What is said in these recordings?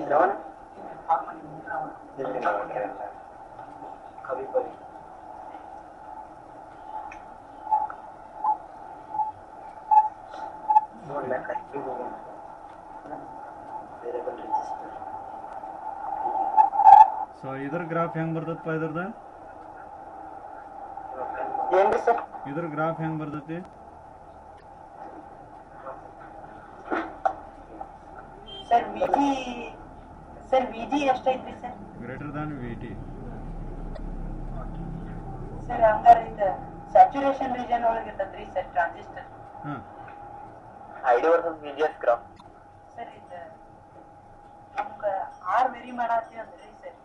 ಶ್ರವಣ ಸೊ ಇದ್ರ ಗ್ರಾಫ್ ಹೆಂಗ್ ಬರ್ತದಪ್ಪ ಇದ್ರದ ಏನ್ರಿ ಸರ್ ಇದ್ರ ಗ್ರಾಫ್ ಹೆಂಗ್ ಬರ್ತೈತಿ ಸರ್ ವಿಜಿ ಎಷ್ಟೈತ್ರಿ sir greater than V T sir ಹಂಗಾರೆ ಇದು ಸ್ಯಾಚುರೇಷನ್ ರೀಜನ್ ಒಳಗೆ ಇರ್ತದ್ರಿ sir transistor I D versus V G S graph sir ಇದು ನಮ್ಗ ಆರ್ ವೆರಿ ಮಾಡಾತ್ತೀವಿ ಅಂದ್ರಿ sir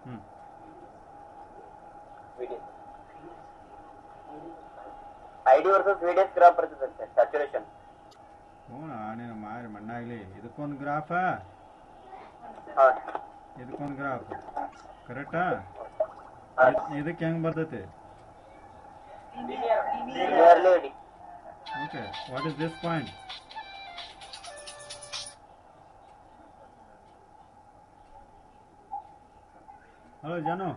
I D versus V D S graph ಬರ್ತದೆ ಸರ್ ಸ್ಯಾಚುರೇಷನ್ ನೀನು ಮಾರಿ ಮಣ್ಣಾಗ್ಲಿ ಇದಕ್ಕೊಂದು ಗ್ರಾಫ ಇದಕ್ಕೊಂದು ಗ್ರಾಫ್ ಕರೆಕ್ಟಾ ಇದಕ್ಕೆ ಹೆಂಗ್ ಬರ್ತೈತಿ okay what is this point hello Janu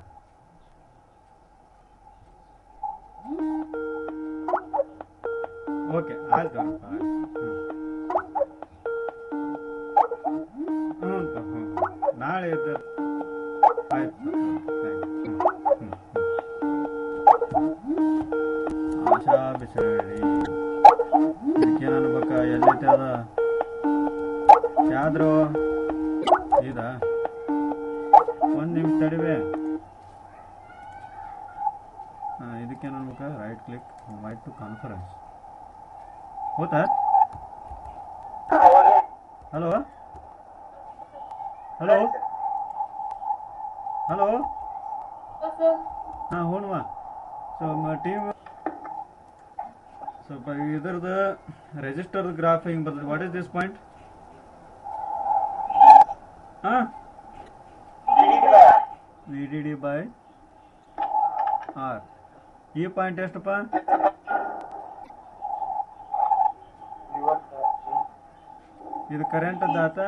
okay ಆಯ್ತು ನಾಳೆ ಇದ್ದ ಆಯ್ತು ಆಶಾ ಬಿಸಳಿ ಇದಕ್ಕೇನು ಅನ್ಬೇಕ ಎಲ್ಲೈತೆ ಅದ ಯಾವ್ದ್ರು ಇದಾ ಒಂದು ನಿಮಿಷ ತಡಿವೆ ಇದಕ್ಕೇನು ಅನ್ಬೇಕ right click wait to conference ಹೋತಾ ಹಲೋ ಹಲೋ ಹಲೋ ಹಾಂ ಹೂನ್ವಾ ಸೊ ಟೀಮ್ ಸ್ವಲ್ಪ ಇದ್ರದ್ದು ರೆಜಿಸ್ಟರ್ದು ಗ್ರಾಫ್ ಹಿಂಗೆ ಬರ್ತದೆ ವಾಟ್ ಇಸ್ ದಿಸ್ ಪಾಯಿಂಟ್ ಹಾಂ V D D by R ಈ ಪಾಯಿಂಟ್ ಎಷ್ಟಪ್ಪ ಇದು ಕರೆಂಟ್ ದಾತ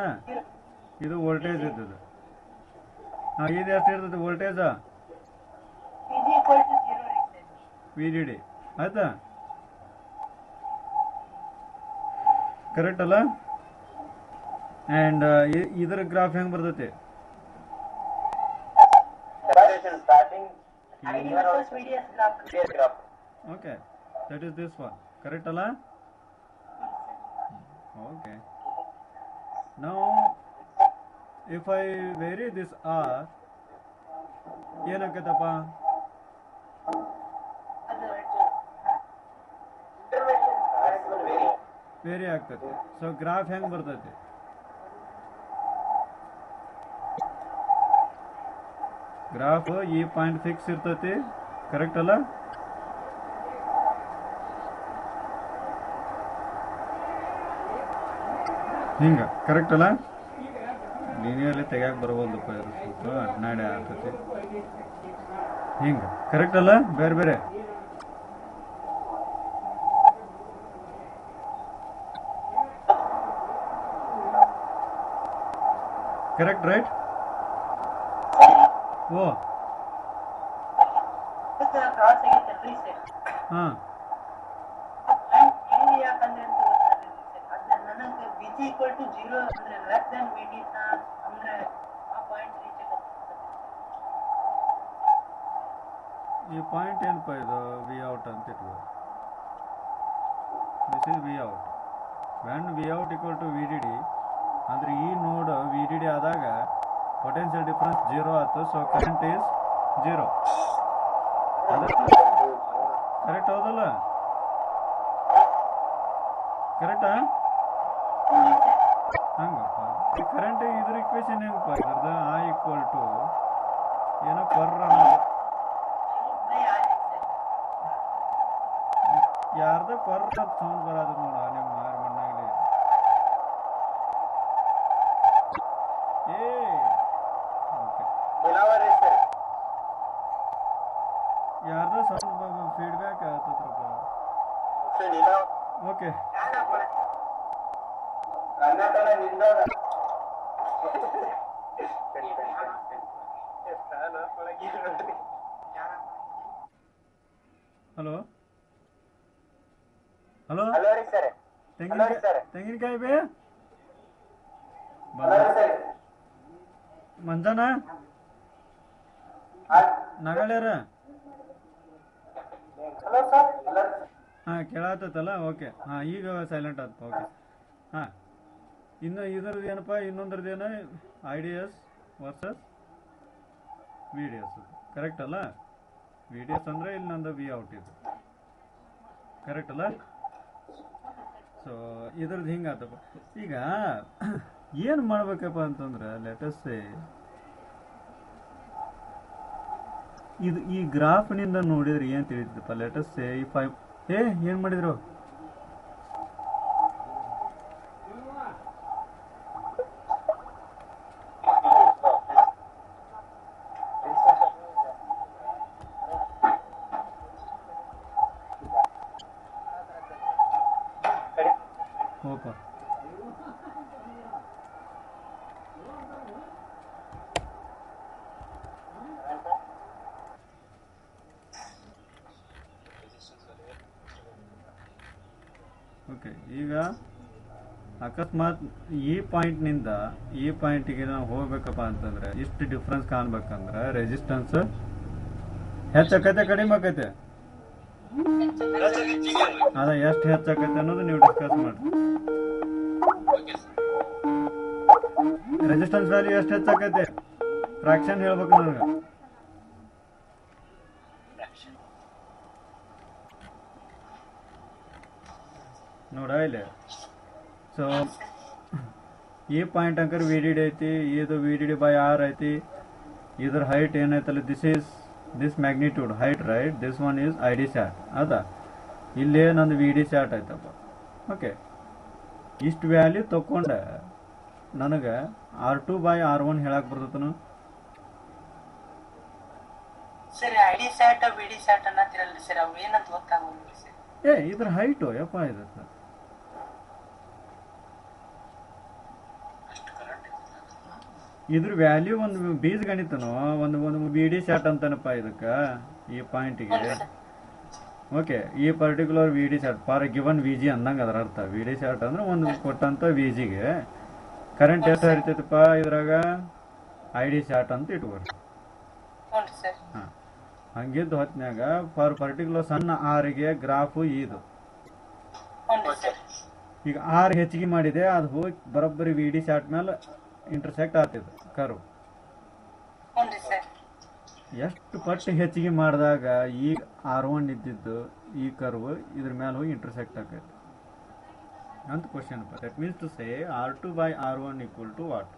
ಇದು ವೋಲ್ಟೇಜ್ ಇದ್ದದು ಹಾಂ ಇದು ಎಷ್ಟು ಇರ್ತದೆ ವೋಲ್ಟೇಜ ವಿ ಡಿ ಡಿ ಆಯ್ತಾ ಕರೆಕ್ಟ್ ಅಲ್ಲ ಆ್ಯಂಡ್ ಇದರ ಗ್ರಾಫ್ ಹೆಂಗೆ ಬರ್ತೈತಿ okay that is this one correct ಅಲ್ಲ ಓಕೆ ನಾವು if I vary this R ಏನಾಕತ್ತಪ್ಪ ವೇರಿ ಆಗ್ತೈತಿ ಸೊ ಗ್ರಾಫ್ ಹೆಂಗೆ ಬರ್ತೈತಿ ಗ್ರಾಫ್ ಈ ಪಾಯಿಂಟ್ ಫಿಕ್ಸ್ ಇರ್ತೈತಿ ಕರೆಕ್ಟ್ ಅಲ್ಲ ಹಿಂಗ ಕರೆಕ್ಟ್ ಅಲ್ಲ ಲೀನಿಯರ್ಲಿ ತೆಗ್ಯಾಕೆ ಬರ್ಬೋದಪ್ಪ ಇದು ಸ್ವಲ್ಪ ಅಡ್ನಾಡೆ ಆಗ್ತೈತಿ ಹಿಂಗ ಕರೆಕ್ಟ್ ಅಲ್ಲ ಬೇರೆ ಬೇರೆ ಕರೆಕ್ಟ್ ರೈಟ್ ಓ ಹಾಂ ಈ ಪಾಯಿಂಟ್ ಏನಪ್ಪ ಇದು ವಿ ಔಟ್ ಅಂತ ಇಟ್ಕೋ this is V out when V out equal to V D D ಅಂದ್ರೆ ಈ ನೋಡ್ ವಿ ಡಿ ಡಿ ಆದಾಗ ಪೊಟೆನ್ಷಿಯಲ್ ಡಿಫರೆನ್ಸ್ 0 ಆಯ್ತು ಸೊ ಕರೆಂಟ್ ಈಸ್ 0 ಕರೆಕ್ಟ್ ಹೌದಲ್ಲ ಕರೆಕ್ಟಾ ಹಂಗಪ್ಪ ಈ ಕರೆಂಟ್ ಇದ್ರ ಇಕ್ವೇಶನ್ ಹೆಂಗಪ್ಪ ಇದ್ರದ್ದು ಆ ಈಕ್ವಲ್ ಟು ಏನೋ ಪರ್ ಅನ್ನೋದು ಯಾರ್ದ ಪರ್ ಸೌಂಡ್ ಬರೋದು ನೋಡ ನಿಮ್ಮ ಮಾರು ಮಣ್ಣಾಗಲಿ ಯಾರ್ದ ಸೌಂಡ್ ಫೀಡ್ಬ್ಯಾಕ್ ಆಗ್ತದ್ರಪ್ಪ ಓಕೆ ಹಲೋ ಹಲೋ ಹಲೋ ರೀ ಸರ್. ತೆಂಗಿನಕಾಯಿ ಬೇ ಮಂಜಾನ ನಗಳೇರ ಹಲೋ ಸರ್. ಹಾಂ ಕೇಳತ್ತಲ್ಲ. ಓಕೆ ಹಾಂ ಈಗ ಸೈಲೆಂಟ್ ಆಯ್ತು. ಓಕೆ ಹಾಂ ಇನ್ನು ಇದ್ರದ್ದು ಏನಪ್ಪ ಇನ್ನೊಂದ್ರದ್ದು ಏನು I D S versus V D S correct ಅಲ್ಲ? ವಿ ಡಿ ಎಸ್ ಅಂದರೆ ಇಲ್ಲಿ ನಂದು ವಿ ಔಟ್ ಇದು ಕರೆಕ್ಟ್ ಅಲ್ಲ? ಸೊ ಇದ್ರದ್ದು ಹಿಂಗಾತಪ್ಪ. ಈಗ ಏನು ಮಾಡ್ಬೇಕಪ್ಪ ಅಂತಂದ್ರೆ ಲೆಟಸ್ ಇದು ಈ ಗ್ರಾಫ್ನಿಂದ ನೋಡಿದ್ರೆ ಏನು ತಿಳಿತಪ್ಪ? ಲೆಟಸ್ ಈ 5 ಏನು ಮಾಡಿದ್ರು? ಹೋಪ ಓಕೆ. ಈಗ ಅಕಸ್ಮಾತ್ ಈ ಪಾಯಿಂಟ್ನಿಂದ ಈ ಪಾಯಿಂಟಿಗೆ ನಾವು ಹೋಗ್ಬೇಕಪ್ಪ ಅಂತಂದ್ರೆ ಇಷ್ಟು ಡಿಫ್ರೆನ್ಸ್ ಕಾಣ್ಬೇಕಂದ್ರೆ ರೆಸಿಸ್ಟೆನ್ಸ್ ಹೆಚ್ಚಾಕೈತೆ ಕಡಿಮೆ ಆಕೈತೆ? ಅದ ಎಷ್ಟು ಹೆಚ್ಚಾಕೈತೆ ಅನ್ನೋದು ನೀವು ಡಿಸ್ಕಸ್ ಮಾಡಿ. ರೆಸಿಸ್ಟೆನ್ಸ್ ವ್ಯಾಲ್ಯೂ ಎಷ್ಟು ಹೆಚ್ಚಾಕೈತೆ ಫ್ರಾಕ್ಷನ್ ಹೇಳ್ಬೇಕು ನನಗೆ. ನೋಡ ಇಲ್ಲಿ. ಸೊ ಈ ಪಾಯಿಂಟ್ ಅಂಕರ್ ವಿ ಡಿ ಡಿ ಐತಿ, ಇದು V D D by R ಐತಿ. ಇದ್ರ ಹೈಟ್ ಏನೈತಲ್ಲ this magnitude height right. This one is I D sat ಅದಾ. ಇಲ್ಲೇ ನಂದು ವಿ ಡಿ ಸ್ಯಾಟ್ ಆಯ್ತಪ್ಪ. ಓಕೆ, ಇಷ್ಟು ವ್ಯಾಲ್ಯೂ ತಗೊಂಡೆ ನನಗೆ R2/R1 ಹೇಳಕ್ ಬರ್ತತನು? Sir I D sat V D sat ಅನ್ನತ್ತಿರಲ್ರಿ ಸರ್, ಅವು ಏನಂತ ಗೊತ್ತಾಗೋದಿಲ್ಲ ಸರ್. ಇದ್ರ ಹೈಟು ಯಪ್ಪ ಇದು ಇದ್ರ ವ್ಯಾಲ್ಯೂ ಒಂದು ಬೀಜ ಗಣಿತನೋ ಒಂದು ಬಿ ಡಿ ಸ್ಯಾಟ್ ಅಂತಾನಪ್ಪ ಇದಕ್ಕೆ ಈ ಪಾಯಿಂಟಿಗೆ. ಓಕೆ, ಈ particular V D sat for given V G ಅಂದಂಗೆ ಅದರ ಅರ್ಥ. ವಿ ಡಿ ಸ್ಯಾಟ್ ಅಂದ್ರೆ ಒಂದು ಕೊಟ್ಟಂತ ವಿ ಜಿಗೆ ಕರೆಂಟ್ ಎಷ್ಟು ಹರಿತೈತಪ್ಪ ಇದ್ರಾಗ ಐ ಡಿ ಸ್ಯಾಟ್ ಅಂತ ಇಟ್ಕೊಡ್ರಿ. ಹಾಂ, ಹಂಗಿದ್ದು ಹೊತ್ನ್ಯಾಗ ಫಾರ್ ಪರ್ಟಿಕ್ಯುಲರ್ ಸಣ್ಣ ಆರಿಗೆ ಗ್ರಾಫು ಇದು. ಈಗ ಆರ್ ಹೆಚ್ಚಿಗೆ ಮಾಡಿದೆ, ಅದು ಹೋಗಿ ಬರೋಬ್ಬರಿ ವಿ ಡಿ ಸ್ಯಾಟ್ ಮೇಲೆ ಇಂಟರ್ಸೆಕ್ಟ್ ಆಗ್ತಿದೆ ಕರ್ವ್. ಎಷ್ಟು ಪಟ್ಟು ಹೆಚ್ಚಿಗೆ ಮಾಡಿದಾಗ ಈಗ R1 ಇದ್ದಿದ್ದು ಈ ಕರ್ವ್ ಇದ್ರ ಮೇಲೆ ಹೋಗಿ ಇಂಟರ್ಸೆಕ್ಟ್ ಆಗೈತೆ ಅಂತ question. That means to say R2/R1 equal to what?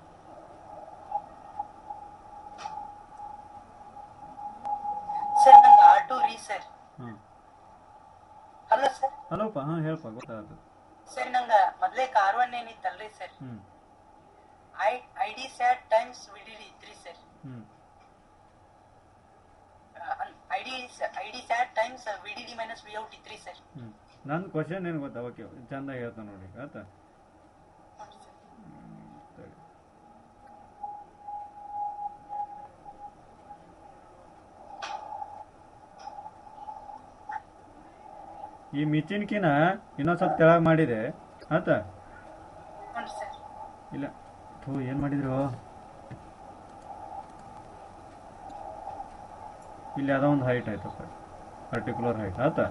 ಹಲೋಪ್ಪ. ಹಾಂ ಹೇಳಪ್ಪ, ಗೊತ್ತಾಗ್ತದೆ ಸರ್. ನಂಗ ಮೊದ್ಲೇ R1 ಏನಿತ್ತಲ್ರಿ sir, I D sat times V D D ಇತ್ರಿ sir. I D sat times V D D minus V out ಇತ್ರಿ ಸರ್. ನನ್ನ ಕ್ವಶನ್ ಏನು ಗೊತ್ತಾ? ಓಕೆ, ಚಂದ ಹೇಳ್ತಾ ನೋಡಿ ಆಯ್ತಾ. ಈ ಮಿಚಿನ್ಕಿನ ಇನ್ನೊಂದು ಸ್ವಲ್ಪ ತೆಳಗ್ ಮಾಡಿದೆ ಆಯ್ತಾ? ಇಲ್ಲ ಏನು ಮಾಡಿದ್ರು ಇಲ್ಲಿ ಅದೋ ಒಂದು ಹೈಟ್ ಆಯ್ತಪ್ಪ, ಪರ್ಟಿಕ್ಯುಲರ್ ಹೈಟ್ ಆಯ್ತಾ?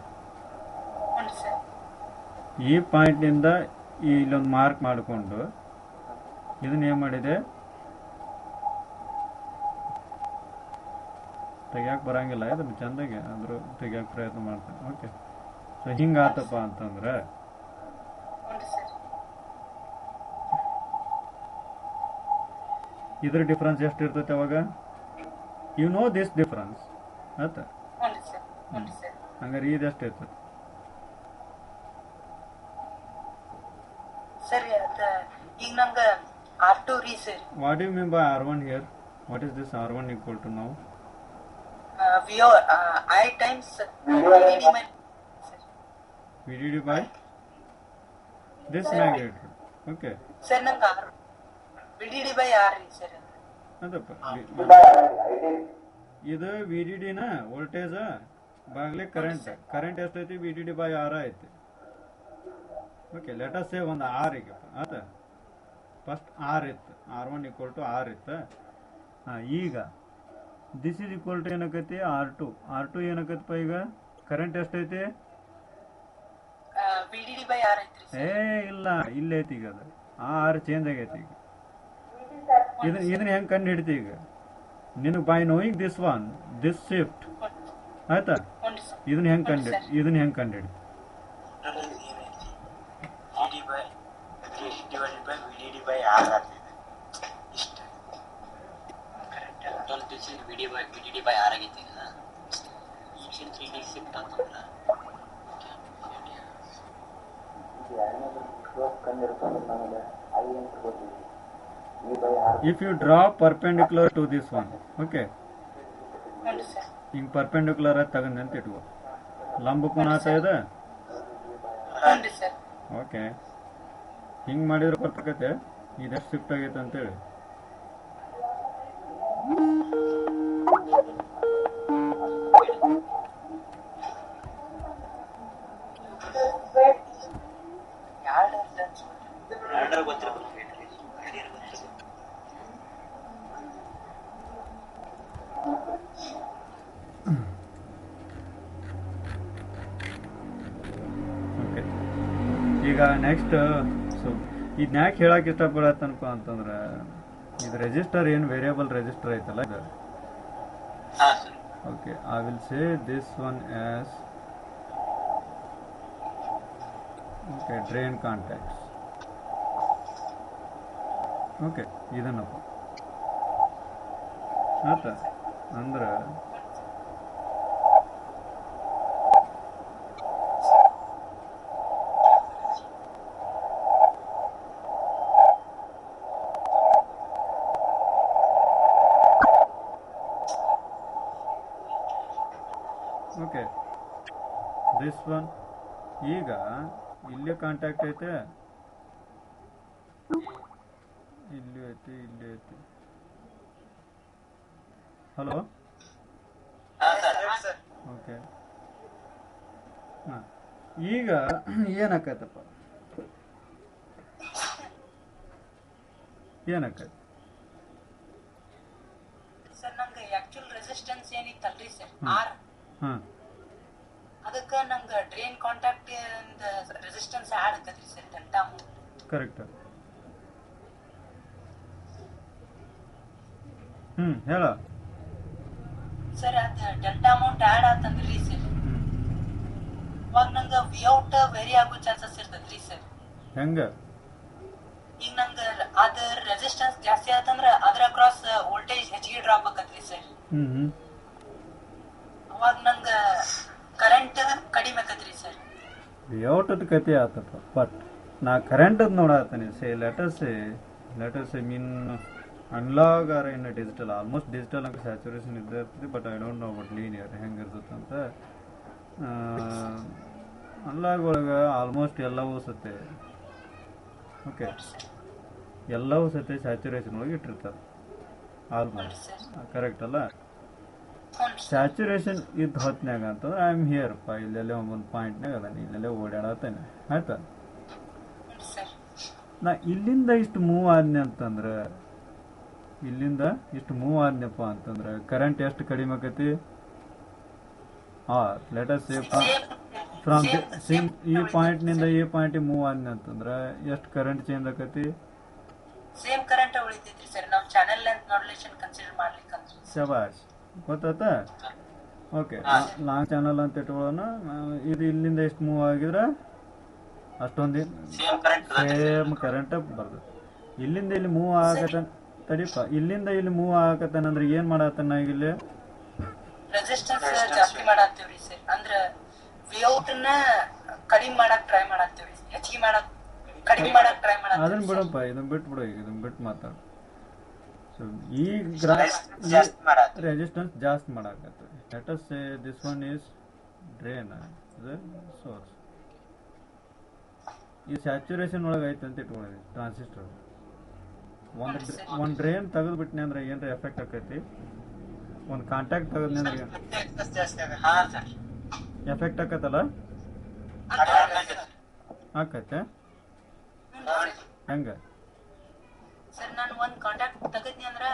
ಈ ಪಾಯಿಂಟ್ನಿಂದ ಇಲ್ಲೊಂದು ಮಾರ್ಕ್ ಮಾಡಿಕೊಂಡು ಇದನ್ನ ಏನು ಮಾಡಿದೆ, ತೆಗಿಯಕ್ಕೆ ಬರಂಗಿಲ್ಲ ಇದನ್ನು ಚೆಂದಾಗೆ ಅಂದರೂ ತೆಗಿಯಕ್ಕೆ ಪ್ರಯತ್ನ ಮಾಡ್ತೇನೆ. ಓಕೆ, ಸೊ ಹಿಂಗಾತಪ್ಪ ಅಂತಂದ್ರೆ ಇದ್ರ ಡಿಫ್ರೆನ್ಸ್ ಎಷ್ಟು ಇರ್ತೈತೆ ಅವಾಗ? ಯು ನೋ ದಿಸ್ ಡಿಫ್ರೆನ್ಸ್ ಆಯ್ತಾ? ಹಂಗಾರೆ ಇದು ಎಷ್ಟು ಇರ್ತದೆ? ಈಗ ನಂಗೆ R2 ರೀ sir. What do you mean by R1 here? What is this R1 equal to now? I times VDD minus VDD by this magnitude. Okay. Sir ನಂಗೆ VDD by R ರೀ ಸರ್. ಅದಪ್ಪ ಇದು ವಿ ಡಿ ಡಿನ voltage ಬಾಗ್ಲಿ current ಎಷ್ಟೈತಿ V D D by R ಐತಿ. Okay let's say ಒಂದು R ಈಗ ಆತ ಫಸ್ಟ್ ಆರ್ ಇತ್ತು R1 ಈಕ್ವಲ್ ಟು ಆರ್ ಇತ್ತು. ಈಗ ದಿಸ್ ಇಸ್ ಈಕ್ವಲ್ ಟು ಏನಕೈತಿ R2 ಏನಕೈತಪ್ಪ ಈಗ ಕರೆಂಟ್ ಎಷ್ಟೈತಿ ಇಲ್ಲ ಇಲ್ಲೈತಿ ಈಗ ಅದು ಆರ್ ಚೇಂಜ್ ಆಗೈತಿ ಈಗ. ಇದನ್ನ ಹೆಂಗೆ ಕಂಡು ಹಿಡಿತಿ ಈಗ ನಿನಗೆ ಬೈ ನೋಯಿಂಗ್ ದಿಸ್ ಶಿಫ್ಟ್ ಆಯ್ತಾ. ಇದನ್ನ ಹೆಂಗೆ ಕಂಡು ಹಿಡಿತಿ if you draw perpendicular to this one okay ಹಿಂಗೆ ಪರ್ಪೆಂಡಿಕ್ಯುಲರ್ ಆಗಿ ತಗೊಂಡೆ ಅಂತ ಇಟ್ಕೋ ಲಂಬ ಕೋನ ಆಗ್ತಾ ಇದೆ ಓಕೆ ಹಿಂಗೆ ಮಾಡಿದ್ರೆ ಬರ್ತಕತ್ತೆ ಇದೆಷ್ಟು ಶಿಫ್ಟ್ ಆಗೈತೆ ಅಂತೇಳಿ. ಈಗ ನೆಕ್ಸ್ಟ್ ಸೊ ಇದನ್ನ ಯಾಕೆ ಹೇಳಕ್ಕೆ ಇಷ್ಟಪಡತ್ತನಪ್ಪ ಅಂತಂದ್ರೆ ಇದು ರೆಜಿಸ್ಟರ್ ಏನು ವೇರಿಯಬಲ್ ರೆಜಿಸ್ಟರ್ ಐತಲ್ಲ ಇದು okay I will say this one as okay drain contacts okay ಇದನ್ನಪ್ಪ ಆಯ್ತಾ ಅಂದ್ರೆ ಓಕೆ ದಿಸ್ ಒನ್ ಈಗ ಇಲ್ಲಿ ಕಾಂಟ್ಯಾಕ್ಟ್ ಐತೆ ಇಲ್ಲಿ ಐತಿ ಹಲೋ ಓಕೆ ಹಾಂ ಈಗ ಏನಾಕೈತಪ್ಪ ಏನಾಕೈತಿ ಸರ್ ನಂಗೆ ಆಕ್ಚುಲ್ ರೆಸಿಸ್ಟೆನ್ಸ್ ಏನಿತ್ತಲ್ರಿ ಸರ್ ಆರ್ ಅದಕ್ಕೆ ನಂಗೆ ಡ್ರೈನ್ ಕಾಂಟ್ಯಾಕ್ಟ್ ರೆಸಿಸ್ಟೆನ್ಸ್ ಆಡ್ ಆಗತ್ರಿ ಸರ್ ಡೆಲ್ಟಾ ಅಮೌಂಟ್ ಕರೆಕ್ಟ್ ಹೇಳ ಸರ್ ಅದ ಡೆಲ್ಟಾ ಅಮೌಂಟ್ ಆಡ್ ಆತಂದ್ರಿ ಸರ್ ಅವಾಗ ನಂಗೆ ವಿಔಟ್ ವೇರಿ ಆಗೋ ಚಾನ್ಸಸ್ ಇರ್ತದ್ರಿ ಸರ್ ಹೆಂಗ ಈಗ ನಂಗೆ ಅದ ರೆಸಿಸ್ಟೆನ್ಸ್ ಜಾಸ್ತಿ ಆತಂದ್ರ ಅದ್ರ ಅಕ್ರಾಸ್ ವೋಲ್ಟೇಜ್ ಹೆಚ್ಚಿಗೆ ಡ್ರಾಪ್ ಆಗತ್ರಿ ಸರ್ ಅವಾಗ ನಂಗೆ ಕರೆಂಟ್ ಕಡಿಮೆ ಆಕತ್ರಿ ಸರ್ ವಿಔಟ್ ಕತೆ ಆತಪ್ಪ ಬಟ್ ನಾ current ನೋಡಾತೀನಿ say lettuce mean ಅನ್ಲಾಗ್ or in digital almost digital ಅಂತ ಸ್ಯಾಚುರೇಷನ್ ಇರ್ತದೆ but I don't know but linear ಹೆಂಗೆ ಇರ್ತದೆ ಅಂತ ಅನ್ಲಾಗ್ ಒಳಗೆ ಆಲ್ಮೋಸ್ಟ್ ಎಲ್ಲವೂ ಸತ್ತೆ ಓಕೆ ಎಲ್ಲವೂ ಸತ್ತೆ ಸ್ಯಾಚುರೇಷನ್ ಒಳಗೆ ಇಟ್ಟಿರ್ತಾರೆ ಆಲ್ಮೋಸ್ಟ್ ಕರೆಕ್ಟ್ ಅಲ್ಲ. ಸ್ಯಾಚುರೇಷನ್ ಇದ್ದ ಹೊತ್ನಾಗ ಅಂತಂದ್ರೆ ಐ ಆಮ್ ಹಿಯರ್ಪ್ಪ ಇಲ್ಲೆಲ್ಲೇ ಒಂದು ಪಾಯಿಂಟ್ನಾಗ ಅದಾನೆ ಇಲ್ಲೆಲ್ಲೇ ಓಡಾಡತ್ತೇನೆ ಆಯ್ತಾ. ನಾ ಇಲ್ಲಿಂದ ಇಷ್ಟು ಮೂವ್ ಆದ್ನೆ ಅಂತಂದ್ರೆ ಕರೆಂಟ್ ಎಷ್ಟು ಕಡಿಮೆ ಆಕೈತಿ ಲೆಟಸ್ ಫ್ರಮ್ ಈ ಪಾಯಿಂಟ್ನಿಂದ ಈ ಪಾಯಿಂಟಿಗೆ ಮೂವ್ ಆದ್ನೆ ಅಂತಂದ್ರೆ ಎಷ್ಟು ಕರೆಂಟ್ ಚೇಂಜ್ ಆಕೈತಿ ಸೇಮ್ ಕರೆಂಟ್ ಉಳಿತೈತ್ರಿ ಸರ್ ನಾವು ಚಾನೆಲ್ ಲೆಂತ್ ಮಾಡ್ಯುಲೇಷನ್ ಕನ್ಸಿಡರ್ ಮಾಡ್ಲಿಕ್ಕೆ ಅಂತ ಶಬಾಷ್ ಗೊತ್ತಾಯ್ತಾ. ಓಕೆ ಲಾಂಗ್ ಚಾನಲ್ ಅಂತ ಇಟ್ಕೊಳ್ಳೋಣ. ಇದು ಇಲ್ಲಿಂದ ಎಷ್ಟು ಮೂವ್ ಆಗಿದ್ರೆ ಅಷ್ಟೊಂದು ಸೇಮ್ ಕರೆಂಟ್ ಬರ್ತದೆ. ಇಲ್ಲಿಂದ ಇಲ್ಲಿ ಮೂವ್ ಆಗತ್ತ ತಡಿಪ ಇಲ್ಲಿಂದ ಇಲ್ಲಿ ಮೂವ್ ಆಗತ್ತಂದ್ರೆ ಏನ್ ಮಾಡತ್ತನ ಇಲ್ಲಿ ರೆಸಿಸ್ಟೆನ್ಸ್ ಜಾಸ್ತಿ ಮಾಡಾಕ್ತೇವ್ರಿ ಸರ್ ಅಂದ್ರ ವಿಔಟ್ ನ ಕಡಿಮೆ ಮಾಡಕ್ ಟ್ರೈ ಮಾಡಾಕ್ತೇವ್ರಿ ಹೆಚ್ಚಿಗೆ ಮಾಡಕ್ ಕಡಿಮೆ ಮಾಡಕ್ ಟ್ರೈ ಮಾಡಾಕ್ತೇವ್ರಿ. ಅದನ್ನ ಬಿಡಪ್ಪ ಇದನ್ನ ಬಿಟ್ಬಿಡು ಈಗ ಇದನ್ನ ಬಿಟ್ಟು ಮಾತಾಡು. ಸೊ ಈ ರೆಸಿಸ್ಟೆನ್ಸ್ ಜಾಸ್ತಿ ಮಾಡಾಕತ್ತೆ. Let us say this one is drain source. ಈ ಸ್ಯಾಚುರೇಷನ್ ಒಳಗೆ ಐತೆ ಅಂತ ಇಟ್ಕೊಂಡಿದ್ವಿ ಟ್ರಾನ್ಸಿಸ್ಟರ್ ಒಂದು ಡ್ರೈನ್ ತೆಗೆದ್ಬಿಟ್ನಿ ಅಂದ್ರೆ ಏನ್ರ ಎಫೆಕ್ಟ್ ಆಕೈತಿ? ಒಂದು ಕಾಂಟ್ಯಾಕ್ಟ್ ತೆಗೆದ್ನಿ ಅಂದ್ರೆ ಎಫೆಕ್ಟ್ ಆಕತ್ತಲ್ಲ? ಆಕೈತೆ ಹೆಂಗ ಸರ್? ನಾನು ಒಂದು ಕಾಂಟ್ಯಾಕ್ಟ್ ತೆಗೆದ್ನಿ ಅಂದ್ರ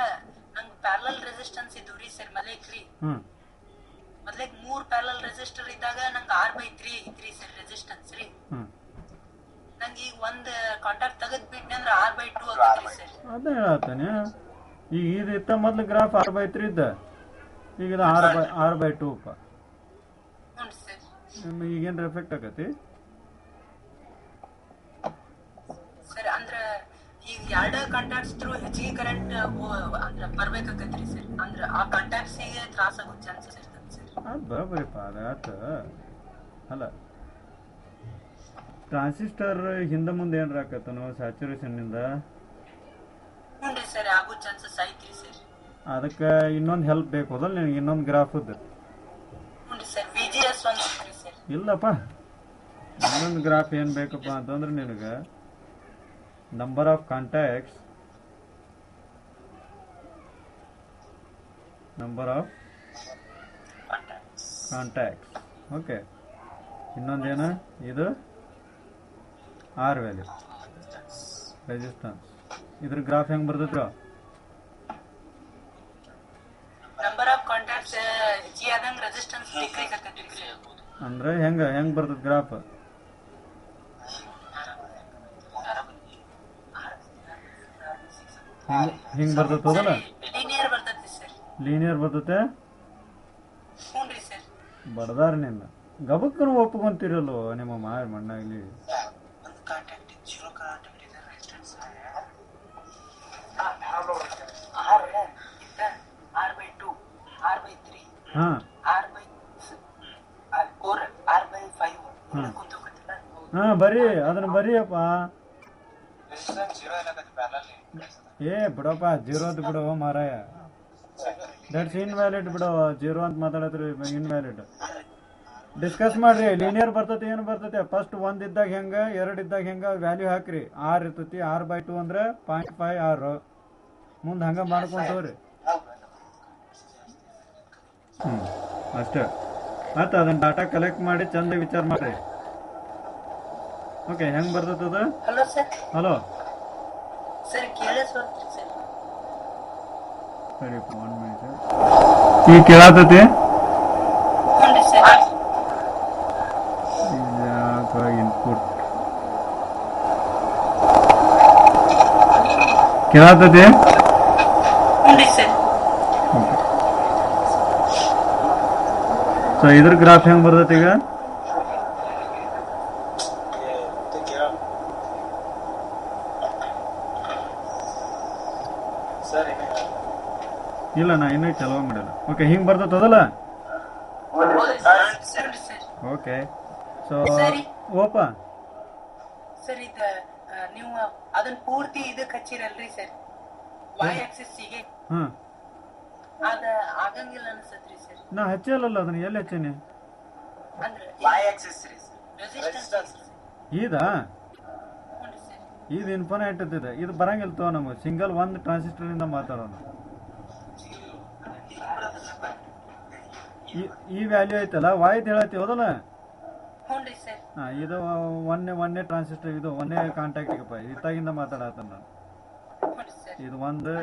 ನಂಗೆ ಪ್ಯಾರಲಲ್ ರೆಸಿಸ್ಟೆನ್ಸ್ ಇದ್ದು ರೀ ಸರ್ ಮೊದಲೇಕ್ರಿ. ಮೊದಲೇಕ್ 3 ಪ್ಯಾರಲಲ್ ರೆಸಿಸ್ಟರ್ ಇದ್ದಾಗ ನಂಗೆ R/3 ಐತ್ರಿ ಸರ್ ರೆಸಿಸ್ಟೆನ್ಸ್ ರೀ. ನಂಗೆ ಈಗ ಒಂದು ಕಾಂಟ್ಯಾಕ್ಟ್ ತೆಗೆದ್ಬಿಟ್ನಿ ಅಂದ್ರೆ R/2 ಆಗತ್ರಿ ಸರ್. ಅದೇ ಹೇಳತ್ತಾನೆ. ಈಗ ಇದಿತ್ತ ಮೊದ್ಲು ಗ್ರಾಫ್ R/3 ಇದ್ದ, ಈಗ ಇದು R/2 ಅಪ್ಪ. ಹ್ಞೂ ಸರ್. ಈಗೇನ್ರ ಎಫೆಕ್ಟ್ ಆಕತಿ ಸರ್? ಅಂದ್ರ ಈಗ 2 ಕಾಂಟ್ಯಾಕ್ಟ್ಸ್ ಥ್ರೂ ಹೆಚ್ಚಿಗೆ ಕರೆಂಟ್ ಅಂದ್ರ ಬರ್ಬೇಕಾಕತ್ರಿ ಸರ್. ಅಂದ್ರ ಆ ಕಾಂಟ್ಯಾಕ್ಟ್ಸಿಗೆ ತ್ರಾಸ ಆಗೋ ಚಾನ್ಸಸ್ ಇರ್ತದೆ ಸರ್. ಅದು ಬರೋಬರಿಪ್ಪ, ಅದಾತ. ಅಲ್ಲ, ಟ್ರಾನ್ಸಿಸ್ಟರ್ ಹಿಂದೆ ಮುಂದೆ ಏನ್ರ ಆಕತ್ತನೋ ಸ್ಯಾಚುರೇಷನ್ನಿಂದ? ಹ್ಞೂ ರೀ ಸರ್, ಆಗೋ ಚಾನ್ಸಸ್ ಐತ್ರಿ ಸರ್. ಅದಕ್ಕೆ ಇನ್ನೊಂದು ಹೆಲ್ಪ್ ಬೇಕು ಹೋದಲ್ಲ ನಿನಗೆ, ಇನ್ನೊಂದು ಗ್ರಾಫದ್ದು? ಹ್ಞೂ ರೀ ಸರ್, VGS ಒಂದು ಐತ್ರಿ ಸರ್. ಇಲ್ಲಪ್ಪ, ಇನ್ನೊಂದು ಗ್ರಾಫ್ ಏನು ಬೇಕಪ್ಪ ಅಂತಂದ್ರೆ ನಿನಗೆ ನಂಬರ್ ಆಫ್ ಕಾಂಟ್ಯಾಕ್ಟ್ಸ್, ಓಕೆ. ಇನ್ನೊಂದೇನು ಇದು R ವ್ಯಾಲ್ಯೂ ರೆಸಿಸ್ಟೆನ್ಸ್. ಇದ್ರ ಗ್ರಾಫ್ ಹೆಂಗೆ ಬರ್ತೈತ್ರ? ನಂಬರ್ ಆಫ್ ಕಾಂಟ್ಯಾಕ್ಟ್ಸ್ ಹೆಚ್ಚಿಗೆ ಆದಂಗೆ ರೆಸಿಸ್ಟೆನ್ಸ್ ಡಿಕ್ರೀಸ್ ಆಕತ್ರಿ ಸರ್. ಅಂದ್ರೆ ಹೆಂಗೆ ಬರ್ತೈತೆ ಗ್ರಾಫ್? ಹಿಂಗೆ ಬರ್ತೈತೆ ಹೋದಲ್ಲ? ಲೀನಿಯರ್ ಬರ್ತೈತಿ ಸರ್. ಲೀನಿಯರ್ ಬರ್ತೈತೆ? ಹ್ಞೂ ರೀ ಸರ್. ಬಡದಾರ ನಿನ್ನ ಗಬಕ್ಕನು ಒಪ್ಕೊಂತಿರಲ್ಲೋ ನಿಮ್ಮ ಮಣ್ಣಾಗ್ಲಿ. ಬರೀ ಅದನ್ನ ಬರೀಯಪ್ಪ. ಬಿಡಪ್ಪ, ಜೀರೋದ್ ಬಿಡು ಮಾರಾಯ. ದಟ್ಸ್ ಇನ್ವ್ಯಾಲಿಡ್ ಬಿಡು. ಜೀರೋ ಅಂತ ಮಾತಾಡತ್ರಿ, ಇನ್ವ್ಯಾಲಿಡ್. ಡಿಸ್ಕಸ್ ಮಾಡ್ರಿ. ಲೀನಿಯರ್ ಬರ್ತೈತಿ, ಏನು ಬರ್ತೈತೆ? ಫಸ್ಟ್ 1 ಇದ್ದಾಗ ಹೆಂಗ, 2 ಇದ್ದಾಗ ಹೆಂಗ ವ್ಯಾಲ್ಯೂ ಹಾಕ್ರಿ. R ಇರ್ತೈತಿ. R/2 ಅಂದ್ರೆ 0.5 R. ಮುಂದೆ ಹಂಗ ಮಾಡ್ಕೊಂತವ್ರಿ. ಅಷ್ಟೇ ಆಯ್ತು. ಅದನ್ನ ಡಾಟಾ ಕಲೆಕ್ಟ್ ಮಾಡಿ ಚಂದ ವಿಚಾರ ಮಾಡ್ರಿ. ಓಕೆ, ಹೆಂಗ್ ಬರ್ತೈತದ? Hello sir. ಹಲೋ ಸರ್, ಕೇಳಿಸ್ವಲ್ರಿ ಸರ್. ಸರಿ, 1 ಮಿನಿಟ್. ಈಗ ಕೇಳತೈತಿ? ಹ್ಞೂ ರೀ ಸರ್. ಇನ್ಪುಟ್ ಕೇಳತೈತಿ? ಹ್ಞೂ ರೀ ಸರ್. ಸೊ ಇದ್ರ ಗ್ರಾಫ್ ಹೆಂಗ್ ಬರ್ತೈತಿ ಈಗ? ಇಲ್ಲ, ನಾ ಇನ್ನೂ ಚಲೋ ಮಾಡಿಲ್ಲ. ಓಕೆ, ಹಿಂಗ್ ಬರ್ತದಲ್ಲ? ಓಕೆ, ಸೊ ಓಪ ಸರ್, ಇದು ನೀವು ಅದನ್ನ ಪೂರ್ತಿ ಇದಕ್ಕೆ ಹಚ್ಚಿರಲ್ರಿ ಸರ್, Y ಆಕ್ಸಿಸ್ಸಿಗೆ. ಅದ ಆಗಂಗಿಲ್ಲ ಅನ್ಸತ್ರಿ ಸರ್. ನಾ ಹಚ್ಚಲ್ಲ ಅದನ್ನ. ಎಲ್ಲಿ ಹಚ್ಚೇನಿ? ಅಂದ್ರೆ Y ಆಕ್ಸಿಸ್ ರೀ ಸರ್, ರೆಸಿಸ್ಟೆನ್ಸ್. ಇದಾ ಇದು ಇನ್ಫಿನೈಟ್ ಇದೆ. ಇದು ಬರಂಗಿಲ್ಲ ತೋ. ನಮಗೆ ಸಿಂಗಲ್ ಒಂದು ಟ್ರಾನ್ಸಿಸ್ಟರ್ ಇಂದ ಮಾತಾಡೋಣ. ಈ ವ್ಯಾಲ್ಯೂ ಐತಲ್ಲ, ವಾಯ್ದು ಹೇಳತ್ತಿ ಹೋದಲ್ಲ? ಇದು ಒಂದೇ ಟ್ರಾನ್ಸಿಸ್ಟರ್, ಇದು ಒಂದೇ ಕಾಂಟ್ಯಾಕ್ಟ್ ಇತ್ತಾಗಿಂದ ಮಾತಾಡತ್ತ ನಾನು. ಇದು ಒಂದು.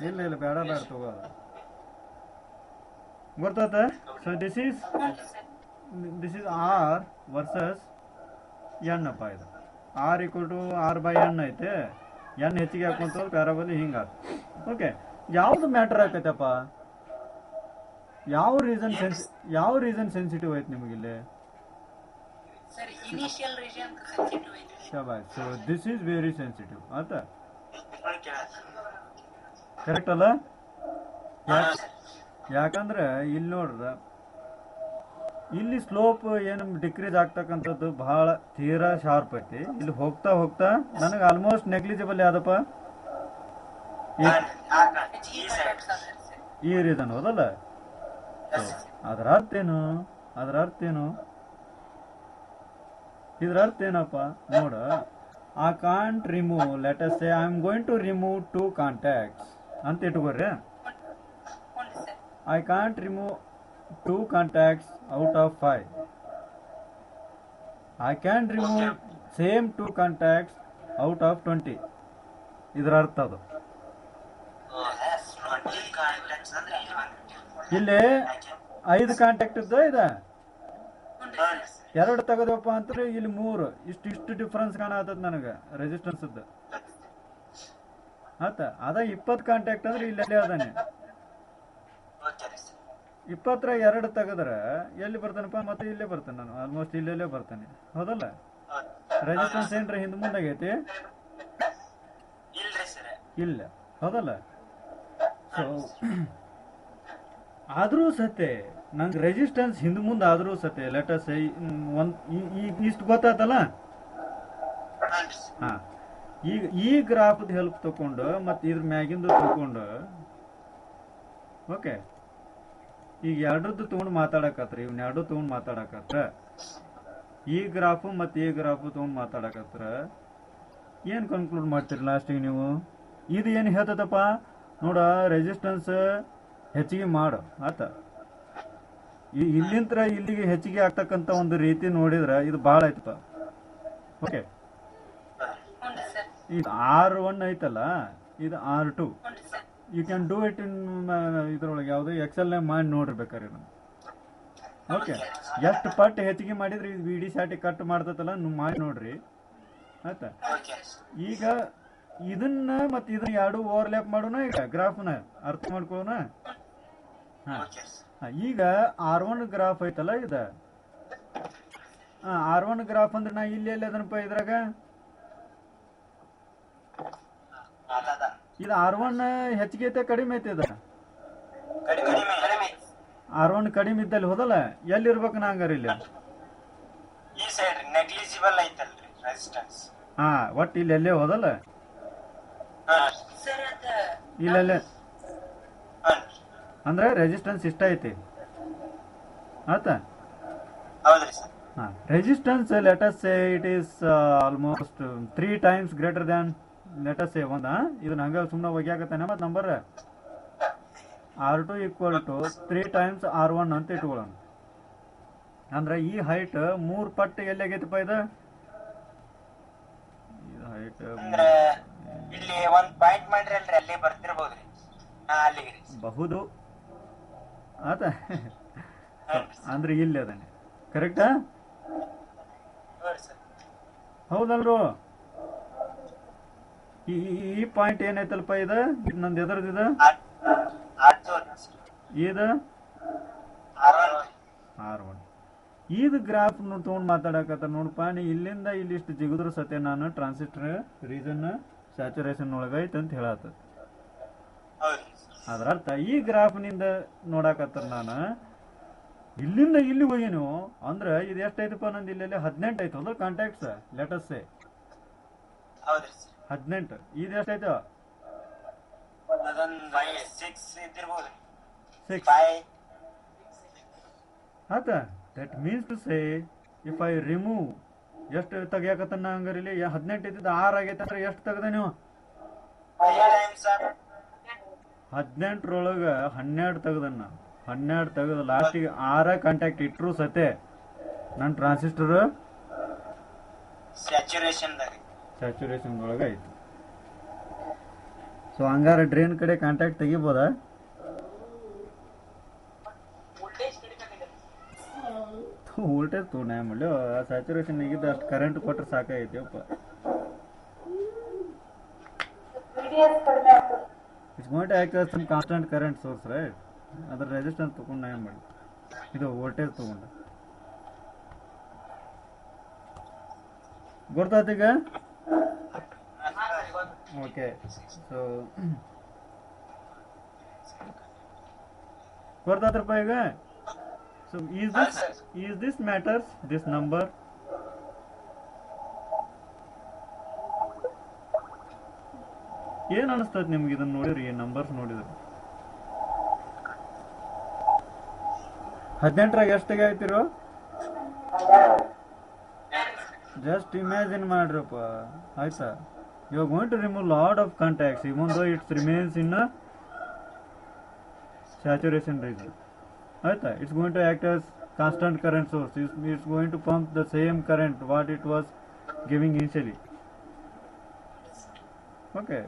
ಇಲ್ಲ ಬೇಡ ತಗೋ. ಗೊತ್ತಾತ? So this is R versus N ಅಪ್ಪ. ಇದು R = R/N ಐತೆ. N ಹೆಚ್ಚಿಗೆ ಹಾಕೊಂತ ಪ್ಯಾರಾಬಲ್ ಹಿಂಗ. ಓಕೆ, ಯಾವ್ದು ಮ್ಯಾಟರ್ ಆಕೈತಪ್ಪ? ಯಾವ ರೀಸನ್ ಸೆನ್ಸಿಟಿವ್ ಐತೆ ನಿಮಗಿಲ್ಲಿ? ಶಾಬಾಷ್. So this is very sensitive ಆಯ್ತಾ? ಕರೆಕ್ಟ್ ಅಲ್ಲ? ಯಾಕಂದ್ರೆ ಇಲ್ಲಿ ನೋಡ್ರ, ಇಲ್ಲಿ ಸ್ಲೋಪ್ ಏನು ಡಿಕ್ರೀಸ್ ಆಗ್ತಕ್ಕಂಥದ್ದು ಬಹಳ ತೀರಾ ಶಾರ್ಪ್ ಐತಿ. ಇಲ್ಲಿ ಹೋಗ್ತಾ ಹೋಗ್ತಾ ನನಗೆ ಆಲ್ಮೋಸ್ಟ್ ನೆಗ್ಲಿಜಿಬಲ್ ಯಾವ್ದಪ್ಪ? ಈ ರೀಸನ್ ಹೋದಲ್ಲ? ಅದರ ಅರ್ಥ ಏನು? ಇದ್ರ ಅರ್ಥ ಏನಪ್ಪ ನೋಡ, I can't remove, let us say I am going to remove 2 contacts ಅಂತ ಇಟ್ಕೋರಿ. I can't remove 2 contacts out of 5. I can remove same 2 contacts out of 20. ಇದರ ಅರ್ಥ ಅದು. ಇಲ್ಲಿ 5 ಕಾಂಟ್ಯಾಕ್ಟ್ ಇದ್ದ ಇದೆ, 2 ತೆಗೆದಪ್ಪ ಅಂದ್ರೆ ಇಲ್ಲಿ 3, ಇಷ್ಟು ಡಿಫ್ರೆನ್ಸ್ ಕಾಣತದ ನನಗೆ ರೆಸಿಸ್ಟೆನ್ಸ್ ಇದ್ದ ಆತ. ಅದ 20 ಕಾಂಟ್ಯಾಕ್ಟ್ ಅಂದ್ರೆ ಇಲ್ಲೆಲ್ಲೇ ಅದಾನೆ. 20 2 ತೆಗೆದ್ರೆ ಎಲ್ಲಿ ಬರ್ತಾನಪ್ಪ, ಮತ್ತೆ ಇಲ್ಲೇ ಬರ್ತಾನೆ ನಾನು, ಆಲ್ಮೋಸ್ಟ್ ಇಲ್ಲೆಲ್ಲೇ ಬರ್ತಾನೆ, ಹೌದಲ್ಲ? ರೆಸಿಸ್ಟೆನ್ಸ್ ಏನ್ರ ಹಿಂದೆ ಮುಂದಾಗೈತಿ ಇಲ್ಲ, ಹೌದಲ್ಲ? ಸೊ ಆದ್ರೂ ಸತೆ ನಂಗೆ ರೆಸಿಸ್ಟೆನ್ಸ್ ಹಿಂದೆ ಮುಂದೆ ಆದ್ರೂ ಸತೆ ಲೆಟಸ್ ಇಷ್ಟು ಗೊತ್ತಾತಲ್ಲ. ಹಾ, ಈಗ ಈ ಗ್ರಾಫ್ದ ಹೆಲ್ಪ್ ತಕೊಂಡು ಮತ್ತೆ ಇದ್ರ ಮ್ಯಾಗಿಂದು ತಕೊಂಡು, ಓಕೆ, ಈಗ ಎರಡದ್ದು ತಗೊಂಡು ಮಾತಾಡಕತ್ರ, ಇವ್ನ ಎರಡು ತಗೊಂಡು ಮಾತಾಡಕತ್ರ, ಈ ಗ್ರಾಫು ಮತ್ತೆ ಈ ಗ್ರಾಫು ತಗೊಂಡು ಮಾತಾಡಕತ್ರ ಏನು ಕನ್ಕ್ಲೂಡ್ ಮಾಡ್ತೀರಿ ಲಾಸ್ಟಿಗೆ ನೀವು? ಇದು ಏನು ಹೇಳ್ತದಪ್ಪ ನೋಡ, ರೆಸಿಸ್ಟೆನ್ಸ್ ಹೆಚ್ಚಿಗೆ ಮಾಡು ಆತ. ಇಲ್ಲಿಂತ್ರ ಇಲ್ಲಿಗೆ ಹೆಚ್ಚಿಗೆ ಆಗ್ತಕ್ಕಂಥ ಒಂದು ರೀತಿ ನೋಡಿದ್ರೆ ಇದು ಭಾಳ ಆಯ್ತಪ್ಪ. ಓಕೆ, ಇದು R1 ಐತಲ್ಲ, ಇದು R2. You can do it in ಇದ್ರೊಳಗೆ ಯಾವುದು ಎಕ್ಸೆಲ್ನಾಗ ಮಾಡಿ ನೋಡಿರ್ಬೇಕಾರೆ ನಾನು. ಓಕೆ, ಎಷ್ಟು ಪಟ್ಟು ಹೆಚ್ಚಿಗೆ ಮಾಡಿದ್ರೆ ಇದು ವಿ ಡಿ ಶಾಟಿ ಕಟ್ ಮಾಡ್ತೈತಲ್ಲ, ನೀವು ಮಾಡಿ ನೋಡ್ರಿ ಆಯ್ತಾ. ಈಗ ಇದನ್ನ ಮತ್ತೆ ಇದನ್ನ ಎರಡು ಓವರ್ಲ್ಯಾಪ್ ಮಾಡೋಣ, ಈಗ ಗ್ರಾಫ್ನ ಅರ್ಥ ಮಾಡ್ಕೊಳ್ಳೋಣ. ಈಗ R1 ಗ್ರಾಫ್ ಐತಲ್ಲ, ಇದ R1 ಗ್ರಾಫ್ ಅಂದ್ರೆ ನಾ ಇಲ್ಲಿ ಎಲ್ಲಿ ಅದನಪ್ಪ ಇದ್ರಾಗ, ಇದು R1 ಹೆಚ್ಚಿಗೆ ಐತೆ ಕಡಿಮೆ ಐತೆ? ಇದ R1 ಕಡಿಮೆ ಇದ್ದಲ್ಲಿ ಹೋದಲ್ಲ, ಎಲ್ಲಿರ್ಬೇಕು ನಾ ಹಂಗಾರ ಇಲ್ಲಿ? ಹಾ, ಒಟ್ಟು ಇಲ್ಲಿ ಎಲ್ಲೇ ಹೋದಲ್ಲ, ಇಲ್ಲಲ್ಲೇ ಅಂದ್ರೆ ರೆಸಿಸ್ಟೆನ್ಸ್ ಇಷ್ಟ ಐತಿ ಆಯ್ತಾ. ಹಾ, resistance let's say it is almost 3 times greater than let's say ಒಂದ. ಇದನ್ನ ಹಂಗ ಸುಮ್ಮನೆ ಒಗ್ಯಾಕತ್ತಾನೆ. ಮತ್ತೆ ನಂಬರ್ R2 = 3 times R1 ಅಂತ ಇಟ್ಕೊಳ್ಳೋಣ. ಅಂದ್ರೆ ಈ ಹೈಟ್ 3 ಪಟ್ಟು ಎಲ್ಲಾಗೈತಪ್ಪ ಇದು ಹೈಟ್. ಇಲ್ಲಿ ಒಂದು ಪಾಯಿಂಟ್ ಮಾಡ್ರಿ ಅಲ್ರಿ, ಅಲ್ಲಿ ಬರ್ತಿರಬಹುದ್ರಿ, ಅಲ್ಲಿಗೆ ಬಹುದು ಆತ. ಅಂದ್ರೆ ಇಲ್ಲಿ ಅದಾನೆ, ಕರೆಕ್ಟಾ? ಹೌದಲ್ರು? ಈ ಪಾಯಿಂಟ್ ಏನೈತಲ್ಪ, ಇದು ನಂದು ಎದರ್ದಿದ ಇದು R1. ಇದು ಗ್ರಾಫ್ ತಗೊಂಡು ಮಾತಾಡಕತ್ತ ನೋಡಪ್ಪ. ನೀ ಇಲ್ಲಿಂದ ಇಲ್ಲಿಷ್ಟು ಜಿಗಿದ್ರು ಸತ್ಯ ನಾನು ಟ್ರಾನ್ಸಿಸ್ಟರ್ ರೀಸನ್ ಸ್ಯಾಚುರೇಷನ್ ಒಳಗೈತೆ ಅಂತ ಹೇಳತ್ತ. ಅದ್ರ ಅರ್ಥ ಈ ಗ್ರಾಫ್ನಿಂದ ನೋಡಕತ್ತ ನಾನು ಇಲ್ಲಿಂದ ಇಲ್ಲಿ ಹೋಗಿನು ಅಂದ್ರೆ ಇದು ಎಷ್ಟೈತಪ್ಪ ನಂದು? ಇಲ್ಲಿ 18 ಐತೆ ಹೌದು ಕಾಂಟ್ಯಾಕ್ಟ್ಸ್ ಲೆಟಸ್ 18. ಇದು ಎಷ್ಟಾಯ್ತು? 6 ಆತ. That means to say if I remove ಎಷ್ಟು ತೆಗಿಯಾಕತ್ತನ್ನ ಹಂಗಾರ ಇಲ್ಲಿ 18 ಇದ್ದಿದ್ದು 6 ಆಗೈತೆ ಅಂದ್ರೆ ಎಷ್ಟು ತೆಗ್ದ ನೀವು? 18ರೊಳಗ 12 ತೆಗ್ದನ್ನ. 12 ತೆಗೆದು ಲಾಸ್ಟಿಗೆ 6 ಕಾಂಟ್ಯಾಕ್ಟ್ ಇಟ್ಟರು ಸತೆ ನನ್ನ ಟ್ರಾನ್ಸಿಸ್ಟರ್ ಸ್ಯಾಚುರೇಷನ್ ಒಳಗೆ ಐತಿ. ಸೊ ಹಂಗಾರ ಡ್ರೈನ್ ಕಡೆ ಕಾಂಟ್ಯಾಕ್ಟ್ ತೆಗಿಬೋದಾ? ವೋಲ್ಟೇಜ್ ತೋಣ ಮಾಡಿ ಸ್ಯಾಚುರೇಷನ್ ಆಗಿದ್ದು ಅಷ್ಟು ಕರೆಂಟ್ ಕೊಟ್ಟರೆ ಸಾಕಾಗೈತಿಯಪ್ಪ. It's going to act as some constant current source right. ಅದ್ರ ರೆಸಿಸ್ಟೆನ್ಸ್ ತಗೊಂಡು ಏನು ಮಾಡಿ ಇದು ವೋಲ್ಟೇಜ್ ತಗೊಂಡು ಗೊತ್ತಾತೀಗ? ಓಕೆ, ಸೊ ಗೊತ್ತಾತ್ರಪ್ಪ ಈಗ. So is this matters, this number? ಏನ್ ಅನಿಸ್ತದ ನಿಮ್ಗೆ ಇದನ್ನ ನೋಡಿದ್ರಿ, ಈ ನಂಬರ್ಸ್ ನೋಡಿದ್ರಿ? 18ರಾಗ ಎಷ್ಟಿಗೆ ಆಯ್ತಿರೋ? ಜಸ್ಟ್ ಇಮ್ಯಾಜಿನ್ ಮಾಡ್ರಪ್ಪ, ಆಯ್ತಾ. You are going to remove lot of contacts even though it's remains in saturation region, ಆಯ್ತಾ. It's going to act as constant current source. It's going to pump the same current what it was giving initially. Okay,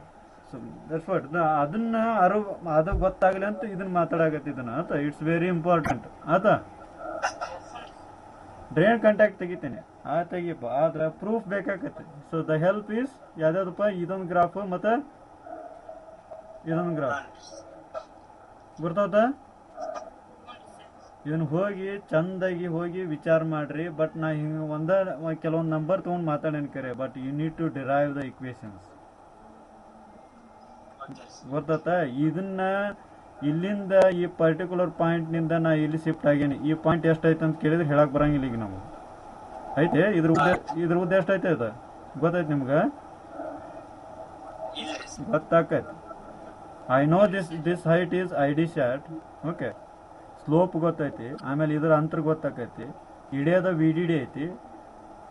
so that's what. ಅದನ್ನ ಅದು ಗೊತ್ತಾಗಲಿ ಅಂತ ಇದನ್ನ ಮಾತಾಡಕತ್ತಿ ಇದನ್ನ, ಆಯ್ತಾ. It's very important, ಆಯ್ತಾ. ಡ್ರೈನ್ ಕಾಂಟ್ಯಾಕ್ಟ್ ತೆಗಿತೇನೆ, ತೆಗಿಯಪ್ಪ, ಆದ್ರೆ ಪ್ರೂಫ್ ಬೇಕಾಗತ್ತೆ. ಸೊ ದ ಹೆಲ್ಪ್ ಈಸ್ ಯಾವ್ದಾದಪ್ಪ, ಇದೊಂದು ಗ್ರಾಫ್ ಮತ್ತೆ ಇದೊಂದು ಗ್ರಾಫ್ ಗೊತ್ತಾವ್ತಾ. ಇದನ್ನ ಹೋಗಿ ಚಂದಾಗಿ ಹೋಗಿ ವಿಚಾರ ಮಾಡ್ರಿ. ಬಟ್ ನಾ ಹಿಂಗೆ ಕೆಲವೊಂದು ನಂಬರ್ ತೊಗೊಂಡು ಮಾತಾಡೇನು ಕರೆ, but you need to derive the equations. ಗೊತ್ತಾತ. ಇದನ್ನ ಇಲ್ಲಿಂದ ಈ ಪರ್ಟಿಕ್ಯುಲರ್ ಪಾಯಿಂಟ್ ನಿಂದ ನಾ ಇಲ್ಲಿ ಶಿಫ್ಟ್ ಆಗೇನಿ. ಈ ಪಾಯಿಂಟ್ ಎಷ್ಟೈತೆ ಅಂತ ಕೇಳಿದ್ರೆ ಹೇಳಕ್ ಬರಂಗಿಲ್ಲ ಈಗ ನಮಗೆ. ಐತೆ ಇದ್ರ ಉದ್ದ ಎಷ್ಟೈತೆ ಅದು ಗೊತ್ತೈತೆ ನಿಮ್ಗೆ? ಗೊತ್ತಾಕೈತೆ. I know this height is ID short. Okay, slope ಗೊತ್ತೈತಿ. ಆಮೇಲೆ ಇದ್ರ ಅಂತರ ಗೊತ್ತಾಕೈತಿ. ಇಡಿಯೋದ VDD ಐತಿ.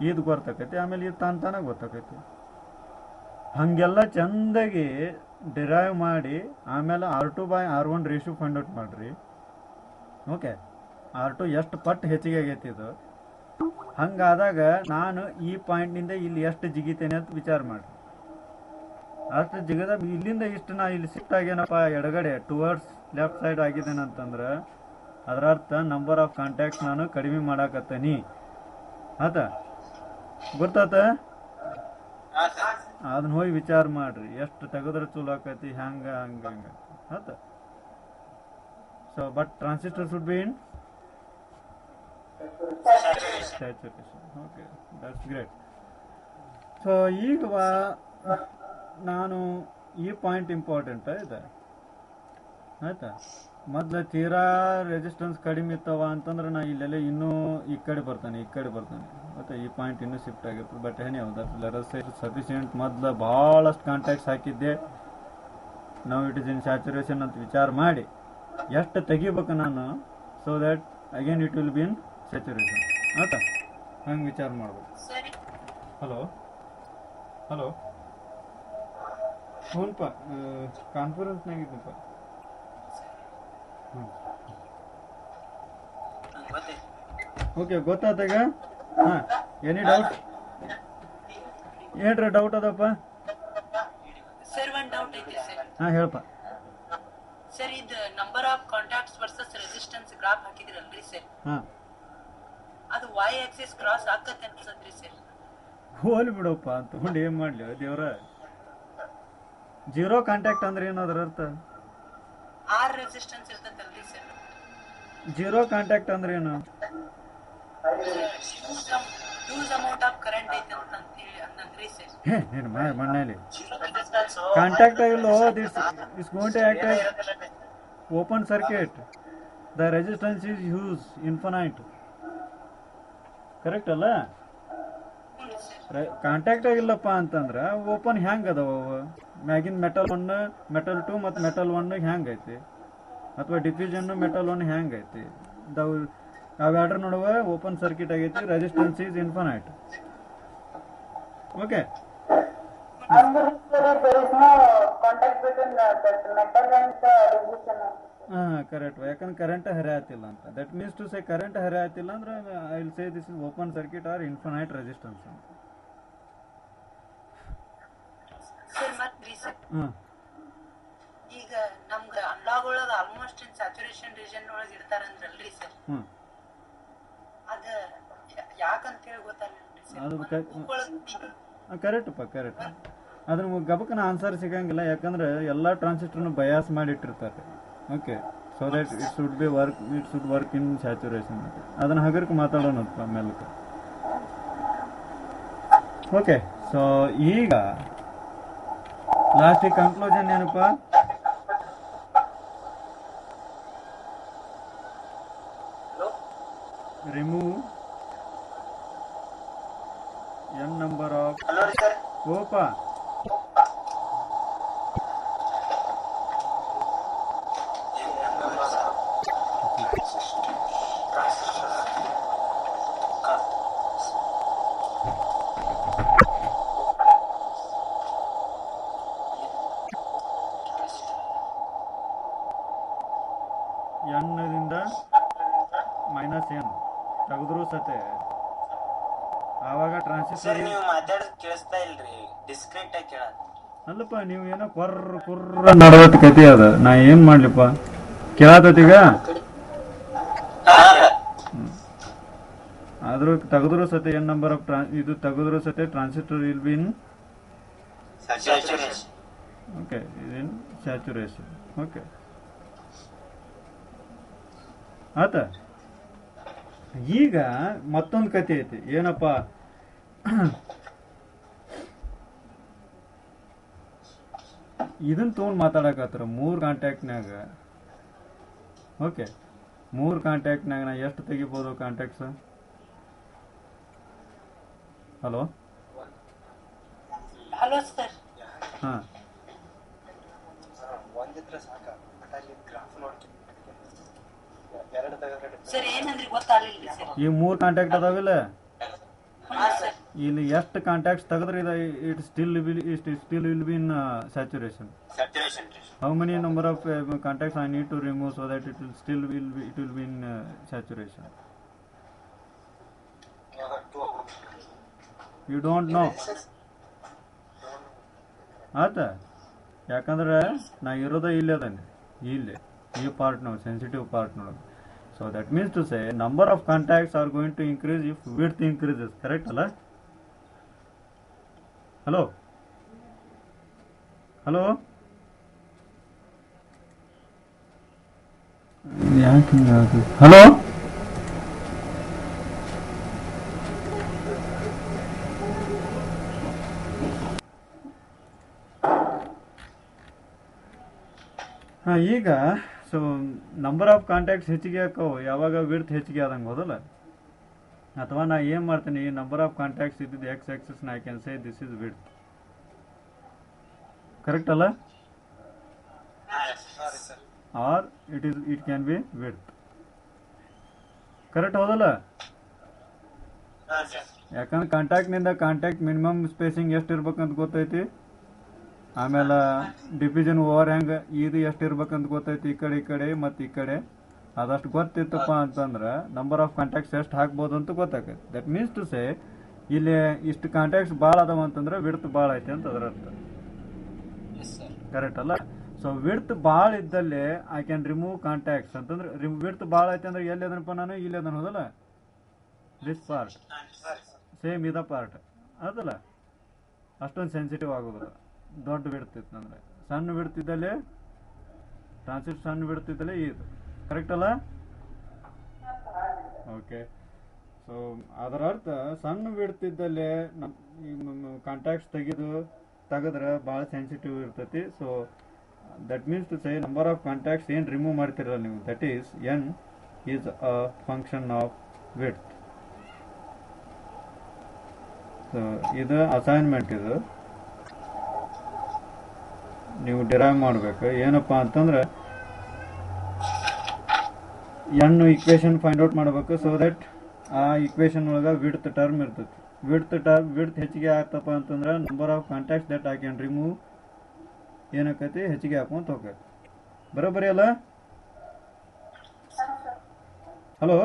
ಇದು ಗೊತ್ತಾಕೈತಿ. ಆಮೇಲೆ ಇದು ತಾನ ಗೊತ್ತಾಕೈತಿ. ಹಂಗೆಲ್ಲ ಚಂದಾಗಿ ಡಿರೈವ್ ಮಾಡಿ ಆಮೇಲೆ R2/R1 ರೇಷಿಯೋ ಫೈಂಡ್ ಔಟ್ ಮಾಡ್ರಿ. ಓಕೆ, R2 ಎಷ್ಟು ಪಟ್ಟು ಹೆಚ್ಚಿಗೆ ಆಗೈತಿ ಇದು. ಹಂಗಾದಾಗ ನಾನು ಈ ಪಾಯಿಂಟ್ನಿಂದ ಇಲ್ಲಿ ಎಷ್ಟು ಜಿಗಿತೇನೆ ಅಂತ ವಿಚಾರ ಮಾಡ್ರಿ. ಅಷ್ಟು ಜಿಗದ ಇಲ್ಲಿಂದ ಇಷ್ಟು ನಾ ಇಲ್ಲಿ ಶಿಫ್ಟ್ ಆಗ್ಯಾನಪ್ಪ ಎಡಗಡೆ ಟುವರ್ಡ್ಸ್ ಲೆಫ್ಟ್ ಸೈಡ್ ಆಗಿದ್ದೇನೆ ಅಂತಂದ್ರೆ ಅದರ ಅರ್ಥ ನಂಬರ್ ಆಫ್ ಕಾಂಟ್ಯಾಕ್ಟ್ಸ್ ನಾನು ಕಡಿಮೆ ಮಾಡಾಕತ್ತೀನಿ, ಆತ. ಗೊತ್ತಾತ? ಅದನ್ನ ಹೋಗಿ ವಿಚಾರ ಮಾಡ್ರಿ, ಎಷ್ಟು ತೆಗೆದ್ರೆ ಚಲೋ ಆಕೈತಿ, ಹಂಗ ಆತ. So but transistor should be in saturation. Okay, that's great. So ಈಗ ನಾನು ಈ ಪಾಯಿಂಟ್ ಇಂಪಾರ್ಟೆಂಟ್ ಇದೆ, ಆಯ್ತಾ. ಮೊದ್ಲು ತೀರಾ ರೆಸಿಸ್ಟೆನ್ಸ್ ಕಡಿಮೆ ಇತ್ತವ ಅಂತಂದ್ರೆ ನಾ ಇಲ್ಲೆಲ್ಲ ಇನ್ನೂ ಈ ಕಡೆ ಬರ್ತಾನೆ ಮತ್ತೆ ಈ ಪಾಯಿಂಟ್ ಇನ್ನೂ ಶಿಫ್ಟ್ ಆಗಿರ್ತದೆ. ಬಟ್ ಏನೇ ಸಫಿಷಿಯೆಂಟ್. ಮೊದ್ಲು ಭಾಳಷ್ಟು ಕಾಂಟ್ಯಾಕ್ಟ್ಸ್ ಹಾಕಿದ್ದೆ. ನಾವು ಇಟ್ ಇಸ್ ಇನ್ ಸ್ಯಾಚುರೇಷನ್ ಅಂತ ವಿಚಾರ ಮಾಡಿ ಎಷ್ಟು ತೆಗಿಬೇಕು ನಾನು, so that again it will be in saturation, ಆಯ್ತಾ. ಹಂಗೆ ವಿಚಾರ ಮಾಡ್ಬೇಕು. ಹಲೋ ಹ್ಞೂನ್ಪ, ಕಾನ್ಫರೆನ್ಸ್ನಾಗಿದ್ದಪ್ಪ. ಓಕೆ, ಗೊತ್ತಾತಾಗ? ಹಾಂ, ಎನಿ ಡೌಟ್? ಏನ್ರ ಡೌಟ್ ಅದಪ್ಪ? ಸರ್ ಒಂದು ಡೌಟ್ ಐತಿ ಸರ್. ಹಾಂ, ಹೇಳಪ್ಪ. ಸರ್, ಇದು number of contacts versus resistance graph ಹಾಕಿದ್ರಲ್ರಿ ಸರ್, ಹಾಂ, ಅದು Y ಆಕ್ಸಿಸ್ ಕ್ರಾಸ್ ಆಕತ್ತೆ ಅನ್ಸತ್ರಿ ಸರ್. ಹೋಲಿ ಬಿಡಪ್ಪ ಅಂತ ತಗೊಂಡು ಏನು ಮಾಡಲಿ ದೇವ್ರ. ಜೀರೋ ಕಾಂಟ್ಯಾಕ್ಟ್ ಅಂದ್ರೆ ಏನು ಅದರ ಅರ್ಥ? R ರೆಸಿಸ್ಟೆನ್ಸ್ ಇರ್ತೈತಲ್ರಿ ಸರ್. ಜೀರೋ ಕಾಂಟ್ಯಾಕ್ಟ್ ಅಂದ್ರೆ ಏನು? ಯೂಸ್ ಅಮೌಂಟ್ ಆಫ್ ಕರೆಂಟ್ ಐತೆ ಅಂತ ಹೇಳಿ ಅನ್ನಂದ್ರಿ ಸರ್. ಏನು ಮಣ್ಣಲ್ಲಿ ಕಾಂಟ್ಯಾಕ್ಟ್ ಆಗಿಲ್ಲ. It's going to act as open circuit. The resistance is use infinite. Correct ಅಲ್ಲ? ಕಾಂಟ್ಯಾಕ್ಟ್ ಆಗಿಲ್ಲಪ್ಪ ಅಂತಂದ್ರೆ ಓಪನ್ ಹ್ಯಾಂಗ್ ಅದಾವ ಅವು? ಮ್ಯಾಗಿನ್ ಮೆಟಲ್ 1 ಮೆಟಲ್ 2 ಮತ್ತು ಮೆಟಲ್ 1 ಹ್ಯಾಂಗ್ ಐತಿ, ಅಥವಾ ಡಿಫ್ಯೂಷನ್ ಮೆಟಲ್ 1 ಹ್ಯಾಂಗ್ ಐತಿ? ಅವೆರಡರ ನಡುವೆ ಓಪನ್ ಸರ್ಕ್ಯೂಟ್ ಆಗೈತಿ. Resistance is infinite. ಓಕೆ, ಹಾಂ, ಕರೆಕ್ಟ್. ಯಾಕಂದ್ರೆ ಕರೆಂಟ್ ಹರಿಯಾತಿಲ್ಲ ಅಂತ. That means to say current ಹರಿಯಾತಿಲ್ಲ ಅಂದ್ರೆ I will say this is open circuit or infinite resistance ಅಂತ. ಈಗ ನಮ್ಗ ಅನ್ಲಾಗ್ ಒಳಗ ಆಲ್ಮೋಸ್ಟ್ ಇನ್ ಸ್ಯಾಚುರೇಷನ್ ರೀಜನ್ ಒಳಗ ಇಡ್ತಾರಂದ್ರಲ್ರಿ ಸರ್, ಅದ ಯಾಕಂತ ಹೇಳಿ ಗೊತ್ತಾಗಲ್ರಿ. ಕರೆಕ್ಟಪ್ಪ, ಕರೆಕ್ಟ್. ಅದನ್ನ ಗಬಕನ ಆನ್ಸರ್ ಸಿಗಂಗಿಲ್ಲ. ಯಾಕಂದ್ರೆ ಎಲ್ಲಾ ಟ್ರಾನ್ಸಿಸ್ಟರ್ನು ಬಯಾಸ್ ಮಾಡಿಟ್ಟಿರ್ತಾರೆ. Okay, so that it should work in saturation. ಅದನ್ನ ಹಗರಕ್ಕೆ ಮಾತಾಡೋಣಪ್ಪ ಮೇಲಕ್ಕೆ. ಓಕೆ, ಸೊ ಈಗ ಲಾಸ್ಟಿಗೆ ಕನ್ಕ್ಲೂಷನ್ ಏನಪ್ಪ? ರಿಮೂವ್ n number of ಓಪಾ ಸತೆ ಆವಾಗ ಟ್ರಾನ್ಸಿಸ್ಟರ್ ನೀವು ಮಾತಾಡೋದು ಕೇಳಿಸ್ತಾ ಇಲ್ರಿ, ಡಿಸ್ಕ್ರೀಟ್ ಆಗಿ ಕೇಳೋದು. ಅಲ್ಲಪ್ಪ ನೀವು ಏನೋ ಕುರ್ರ ನಡವತ್ ಕತಿ ಅದ, ನಾ ಏನ್ ಮಾಡ್ಲಿಪ್ಪ ಕೇಳಾತೀಗ. ಆದ್ರೂ ತೆಗೆದ್ರು ಸತೆ ಏನ್ ನಂಬರ್ ಆಫ್ ಇದು ತೆಗೆದ್ರು ಸತೆ transistor will be in okay in saturation. Okay ಆತ. ಈಗ ಮತ್ತೊಂದು ಕತೆ ಐತಿ ಏನಪ್ಪ, ಇದನ್ನ ತೊಗೊಂಡು ಮಾತಾಡಕತ್ರ 3 ಕಾಂಟ್ಯಾಕ್ಟ್ನಾಗ. ಓಕೆ 3 ಕಾಂಟ್ಯಾಕ್ಟ್ನಾಗ ನಾ ಎಷ್ಟು ತೆಗಿಬೋದು ಕಾಂಟ್ಯಾಕ್ಟ್ಸ್? Hello hello sir. ಹಾಂ ಸರ್ ಏನಂದ್ರಿ ಗೊತ್ತಾಗಲಿಲ್ಲ ಸರ್. ಈ 3 ಕಾಂಟ್ಯಾಕ್ಟ್ ಅದಾವಿಲ್ಲ, ಇಲ್ಲಿ ಎಷ್ಟು ಕಾಂಟ್ಯಾಕ್ಟ್ಸ್ ತೆಗೆದ್ರೆ it still will be in saturation. How many number of contacts I need to remove so that it will be in saturation? You don't know. ಆಯ್ತಾ? ಯಾಕಂದ್ರೆ ನಾ ಇರೋದ ಇಲ್ಲೇ ಅದಾನೆ, ಇಲ್ಲೇ ಈ ಪಾರ್ಟ್ನೊಳಗೆ, ಸೆನ್ಸಿಟಿವ್ ಪಾರ್ಟ್ನೊಳಗೆ. So that means to say number of contacts are going to increase if width increases. Correct ಅಲ್ಲ? ಹಲೋ ಹಲೋ ಯಾಕೆ ಹಿಂಗಾಗುತ್ತೆ? ಹಲೋ ಹಾಂ. ಈಗ ಸೊ ನಂಬರ್ ಆಫ್ ಕಾಂಟ್ಯಾಕ್ಟ್ಸ್ ಹೆಚ್ಚಿಗೆ ಹಾಕವು ಯಾವಾಗ ವಿಡ್ತ್ ಹೆಚ್ಚಿಗೆ ಆದಂಗೆ ಹೋದಲ್ಲ. ಅಥವಾ ನಾ ಏನು ಮಾಡ್ತೀನಿ, ಈ ನಂಬರ್ ಆಫ್ ಕಾಂಟ್ಯಾಕ್ಟ್ಸ್ ಇದ್ದಿದ್ದು ಎಕ್ಸ್ ಆಕ್ಸಿಸ್ ನಾ can say this is width. Correct ಅಲ್ಲ? Or it can be width. Correct ಹೌದಲ್ಲ? ಯಾಕಂದ್ರೆ ಕಾಂಟ್ಯಾಕ್ಟ್ನಿಂದ ಕಾಂಟ್ಯಾಕ್ಟ್ ಮಿನಿಮಮ್ ಸ್ಪೇಸಿಂಗ್ ಎಷ್ಟು ಇರ್ಬೇಕಂತ ಗೊತ್ತೈತಿ. ಆಮೇಲೆ ಡಿಫ್ಯೂಷನ್ ಓವರ್ ಹ್ಯಾಂಗ್ ಇದು ಎಷ್ಟು ಇರ್ಬೇಕಂತ ಗೊತ್ತೈತಿ, ಈ ಕಡೆ ಮತ್ತು ಈ ಕಡೆ. ಅದಷ್ಟು ಗೊತ್ತಿತ್ತಪ್ಪ ಅಂತಂದ್ರೆ ನಂಬರ್ ಆಫ್ ಕಾಂಟ್ಯಾಕ್ಟ್ಸ್ ಎಷ್ಟು ಹಾಕ್ಬೋದು ಅಂತ ಗೊತ್ತಾಗತ್ತೆ. ದಟ್ ಮೀನ್ಸ್ ಟು ಸೇ ಇಲ್ಲಿ ಇಷ್ಟು ಕಾಂಟ್ಯಾಕ್ಟ್ಸ್ ಭಾಳ ಅದಾವ ಅಂತಂದ್ರೆ ವಿಡ್ತ್ ಭಾಳ ಐತೆ ಅಂತ ಅದರ ಅರ್ಥ. ಕರೆಕ್ಟ್ ಅಲ್ಲ? ಸೊ ವಿಡ್ತ್ ಭಾಳ ಇದ್ದಲ್ಲಿ ಐ ಕ್ಯಾನ್ ರಿಮೂವ್ ಕಾಂಟ್ಯಾಕ್ಟ್ಸ್ ಅಂತಂದ್ರೆ, ವಿಡ್ತ್ ಭಾಳ ಐತೆ ಅಂದ್ರೆ ಎಲ್ಲಿ ಅದನಪ್ಪ ನಾನು, ಇಲ್ಲಿ ಅದನ್ನ ಹೋದಲ್ಲ, ದಿಸ್ ಪಾರ್ಟ್ ಸೇಮ್ ಇದ ಪಾರ್ಟ್ ಅದಲ್ಲ, ಅಷ್ಟೊಂದು ಸೆನ್ಸಿಟಿವ್ ಆಗೋದಿಲ್ಲ ದೊಡ್ಡ ವಿಡ್ತ್ ಇತ್ತಂದ್ರೆ. ಸಣ್ಣ ವಿಡ್ತ್ ಇದ್ದಲ್ಲಿ ಟ್ರಾನ್ಸಿಟ್ ಸಣ್ಣ ವಿಡ್ತ್ ಇದ್ದಲ್ಲಿ ಇದು. ಕರೆಕ್ಟ್ ಅಲ್ಲ? ಓಕೆ. ಸೊ ಅದರ ಅರ್ಥ ಸಣ್ಣ ವಿಡ್ತ್ ಇದ್ದಲ್ಲಿ ಕಾಂಟ್ಯಾಕ್ಟ್ಸ್ ತೆಗೆದ್ರೆ ಭಾಳ ಸೆನ್ಸಿಟಿವ್ ಇರ್ತೈತಿ. So that means to say number of contacts ಏನು ರಿಮೂವ್ ಮಾಡ್ತಿರಲ್ಲ ನೀವು, that is N is a function of width. So ಇದು ಅಸೈನ್ಮೆಂಟ್, ಇದು ನೀವು ಡಿರೈವ್ ಮಾಡಬೇಕು. ಏನಪ್ಪ ಅಂತಂದ್ರೆ ಎನ್ ಇಕ್ವೇಶನ್ ಫೈಂಡ್ ಔಟ್ ಮಾಡಬೇಕು. ಸೊ ದಟ್ ಆ ಇಕ್ವೇಶನ್ ಒಳಗೆ ವಿಡ್ತ್ ಟರ್ಮ್ ಇರ್ತೈತಿ. ವಿಡ್ತ್ ಹೆಚ್ಚಿಗೆ ಆಗ್ತಪ್ಪ ಅಂತಂದ್ರೆ number of contacts that I can remove ಏನಾಕೈತಿ ಹೆಚ್ಚಿಗೆ ಹಾಕೊಂತ ಹೋಗ್ತೈತಿ. ಬರೋಬ್ಬರಿ ಅಲ್ಲ? ಹಲೋ.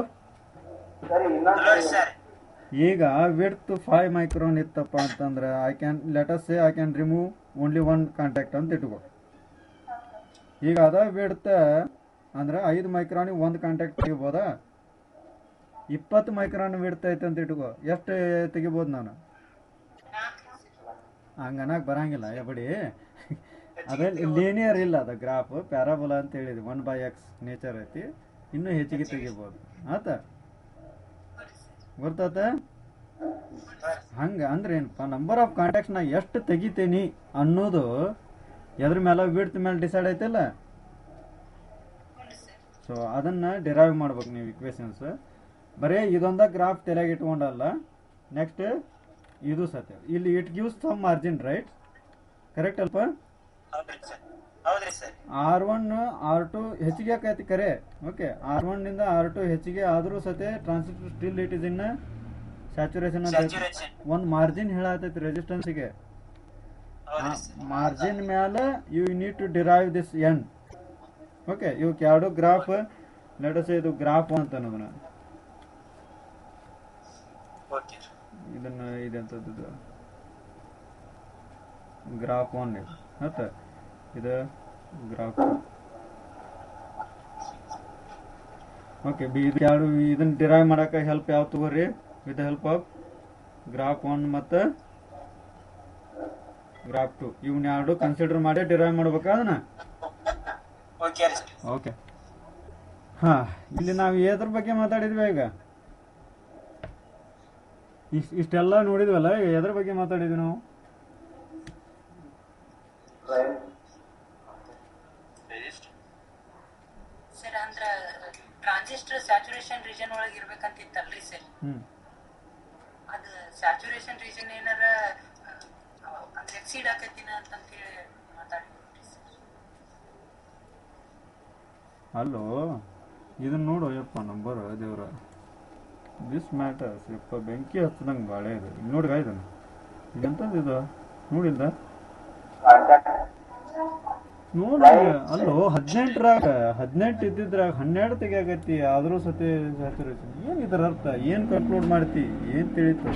ಈಗ ವಿಡ್ತ್ 5 ಮೈಕ್ರಾನ್ ಇತ್ತಪ್ಪ ಅಂತಂದ್ರೆ I can remove only 1 contact ಅಂತ ಇಟ್ಕೋ. ಈಗ ಅದ ವಿಡ್ತ್ ಅಂದ್ರೆ 5 ಮೈಕ್ರಾನಿಗೆ 1 ಕಾಂಟ್ಯಾಕ್ಟ್ ತೆಗಿಬೋದಾ? 20 ಮೈಕ್ರಾನ್ ವಿಡ್ತ್ ಐತೆ ಅಂತ ಇಟ್ಕೋ, ಎಷ್ಟು ತೆಗಿಬೋದು ನಾನು? ಹಂಗನಾಗ ಬರಂಗಿಲ್ಲ ಎಬಡಿ. ಅದೇ ಲೀನಿಯರ್ ಇಲ್ಲ, ಅದ ಗ್ರಾಫ್ ಪ್ಯಾರಾಬೋಲಾ ಅಂತ ಹೇಳಿದ್ವಿ, 1/x ನೇಚರ್ ಐತಿ, ಇನ್ನೂ ಹೆಚ್ಚಿಗೆ ತೆಗಿಬೋದು. ಆತ ಗೊತ್ತಾತ? ಹಂಗೆ ಅಂದ್ರೆ ಏನಪ್ಪ, ನಂಬರ್ ಆಫ್ ಕಾಂಟ್ಯಾಕ್ಟ್ಸ್ ನಾ ಎಷ್ಟು ತೆಗಿತೀನಿ ಅನ್ನೋದು ಎದ್ರ ಮೇಲೆ, ವಿಡ್ತ್ ಮೇಲೆ ಡಿಸೈಡ್ ಐತಲ್ಲ. ಸೊ ಅದನ್ನ ಡಿರೈವ್ ಮಾಡ್ಬೇಕು ನೀವು ಇಕ್ವೇಶನ್ಸ್. ಬರೀ ಇದೊಂದ ಗ್ರಾಫ್ ತಲೆಗೆ ಇಟ್ಕೊಂಡಲ್ಲ, ನೆಕ್ಸ್ಟ್ ಇದು ಸತ್ಯ. ಇಲ್ಲಿ it gives some margin, right? Correct ಅಲ್ಪ? R1 R2 ಹೆಚ್ಚಿಗೆ ಆಕೈತಿ ಕರೆ. ಓಕೆ, R1 ನಿಂದ R2 ಹೆಚ್ಚಿಗೆ ಆದ್ರೂ ಸತೆ transistor still it is in saturation ಅಂತ ಒಂದು ಮಾರ್ಜಿನ್ ಹೇಳತೈತಿ ರೆಸಿಸ್ಟೆನ್ಸ್ಗೆ. ಮಾರ್ಜಿನ್ ಮೇಲೆ you need to derive this N. Okay, ಇವಕ್ಕೆ ಎರಡು ಗ್ರಾಫ್, ಲೆಟ್ ಅಸ್ ಸೇ ಇದು ಗ್ರಾಫ್ ಅಂತ ಅನ್ನೋದನ್ನ ಓಕೆ ಇದನ್ನು ಇದೆಂಥದ್ದು ಗ್ರಾಫ್ 1 ಇದು ಮತ್ತು ಇದು ಗ್ರಾಫ್ 2. ಓಕೆ ಇದು ಎರಡು ಇದನ್ನು ಡಿರೈವ್ ಮಾಡೋಕೆ ಹೆಲ್ಪ್ ಯಾವ ತಗೋರಿ ವಿತ್ ಹೆಲ್ಪ್ ಆಫ್ ಗ್ರಾಫ್ 1 ಮತ್ತು ಗ್ರಾಫ್ 2 ಇವನ್ನ ಎರಡು ಕನ್ಸಿಡರ್ ಮಾಡಿ ಡಿರೈವ್ ಮಾಡ್ಬೇಕಾ ಅದನ್ನ. ಓಕೆ ಹಾಂ, ಇಲ್ಲಿ ನಾವು ಎದ್ರ ಬಗ್ಗೆ ಮಾತಾಡಿದ್ವಿ ಈಗ? ಇಷ್ಟೆಲ್ಲ ನೋಡಿದ್ವಲ್ಲ, ಎದ್ರ ಬಗ್ಗೆ ಮಾತಾಡಿದ್ವಿ ನಾವು? ಸರ್ ಅಂದ್ರ ಟ್ರಾನ್ಸಿಸ್ಟರ್ ಸ್ಯಾಚುರೇಷನ್ ರೀಜನ್ ಒಳಗೆ ಇರ್ಬೇಕಂತಿತ್ತಲ್ರಿ ಸರ್. ಅದು ಸ್ಯಾಚುರೇಷನ್ ರೀಜನ್ ಏನಾರ ಅಂದ್ರೆ ಎಕ್ಸೀಡ್ ಆಕೈತಿನ ಅಂತ ಹೇಳಿ ಮಾತಾಡಿದ್ರಿ ಸರ್. ಅಲ್ಲೋ ಇದನ್ನ ನೋಡು ಯಪ್ಪ, ನಂಬರ್ ದೇವ್ರ, ದಿಸ್ ಮ್ಯಾಟರ್ಸ್ ಯಪ್ಪ, ಬೆಂಕಿ ಹಚ್ಚದಂಗೆ ಬಾಳೆ ಇದು. ಇಲ್ಲಿ ನೋಡ್ರಿ ಇದನ್ನು, ಎಂಥದ್ದು ಇದು ನೋಡಿಲ್ದ? ನೋಡಿ ಅಲ್ಲೋ 18 ಇದ್ದಿದ್ರಾಗ 12 ತೆಗಿಯಾಗತ್ತಿ, ಆದರೂ ಸತಿ ಸ್ಯಾಚುರೇಷನ್. ಏನು ಇದರ ಅರ್ಥ? ಏನು ಕನ್ಕ್ಲೂಡ್ ಮಾಡ್ತಿ? ಏನು ತಿಳಿತು?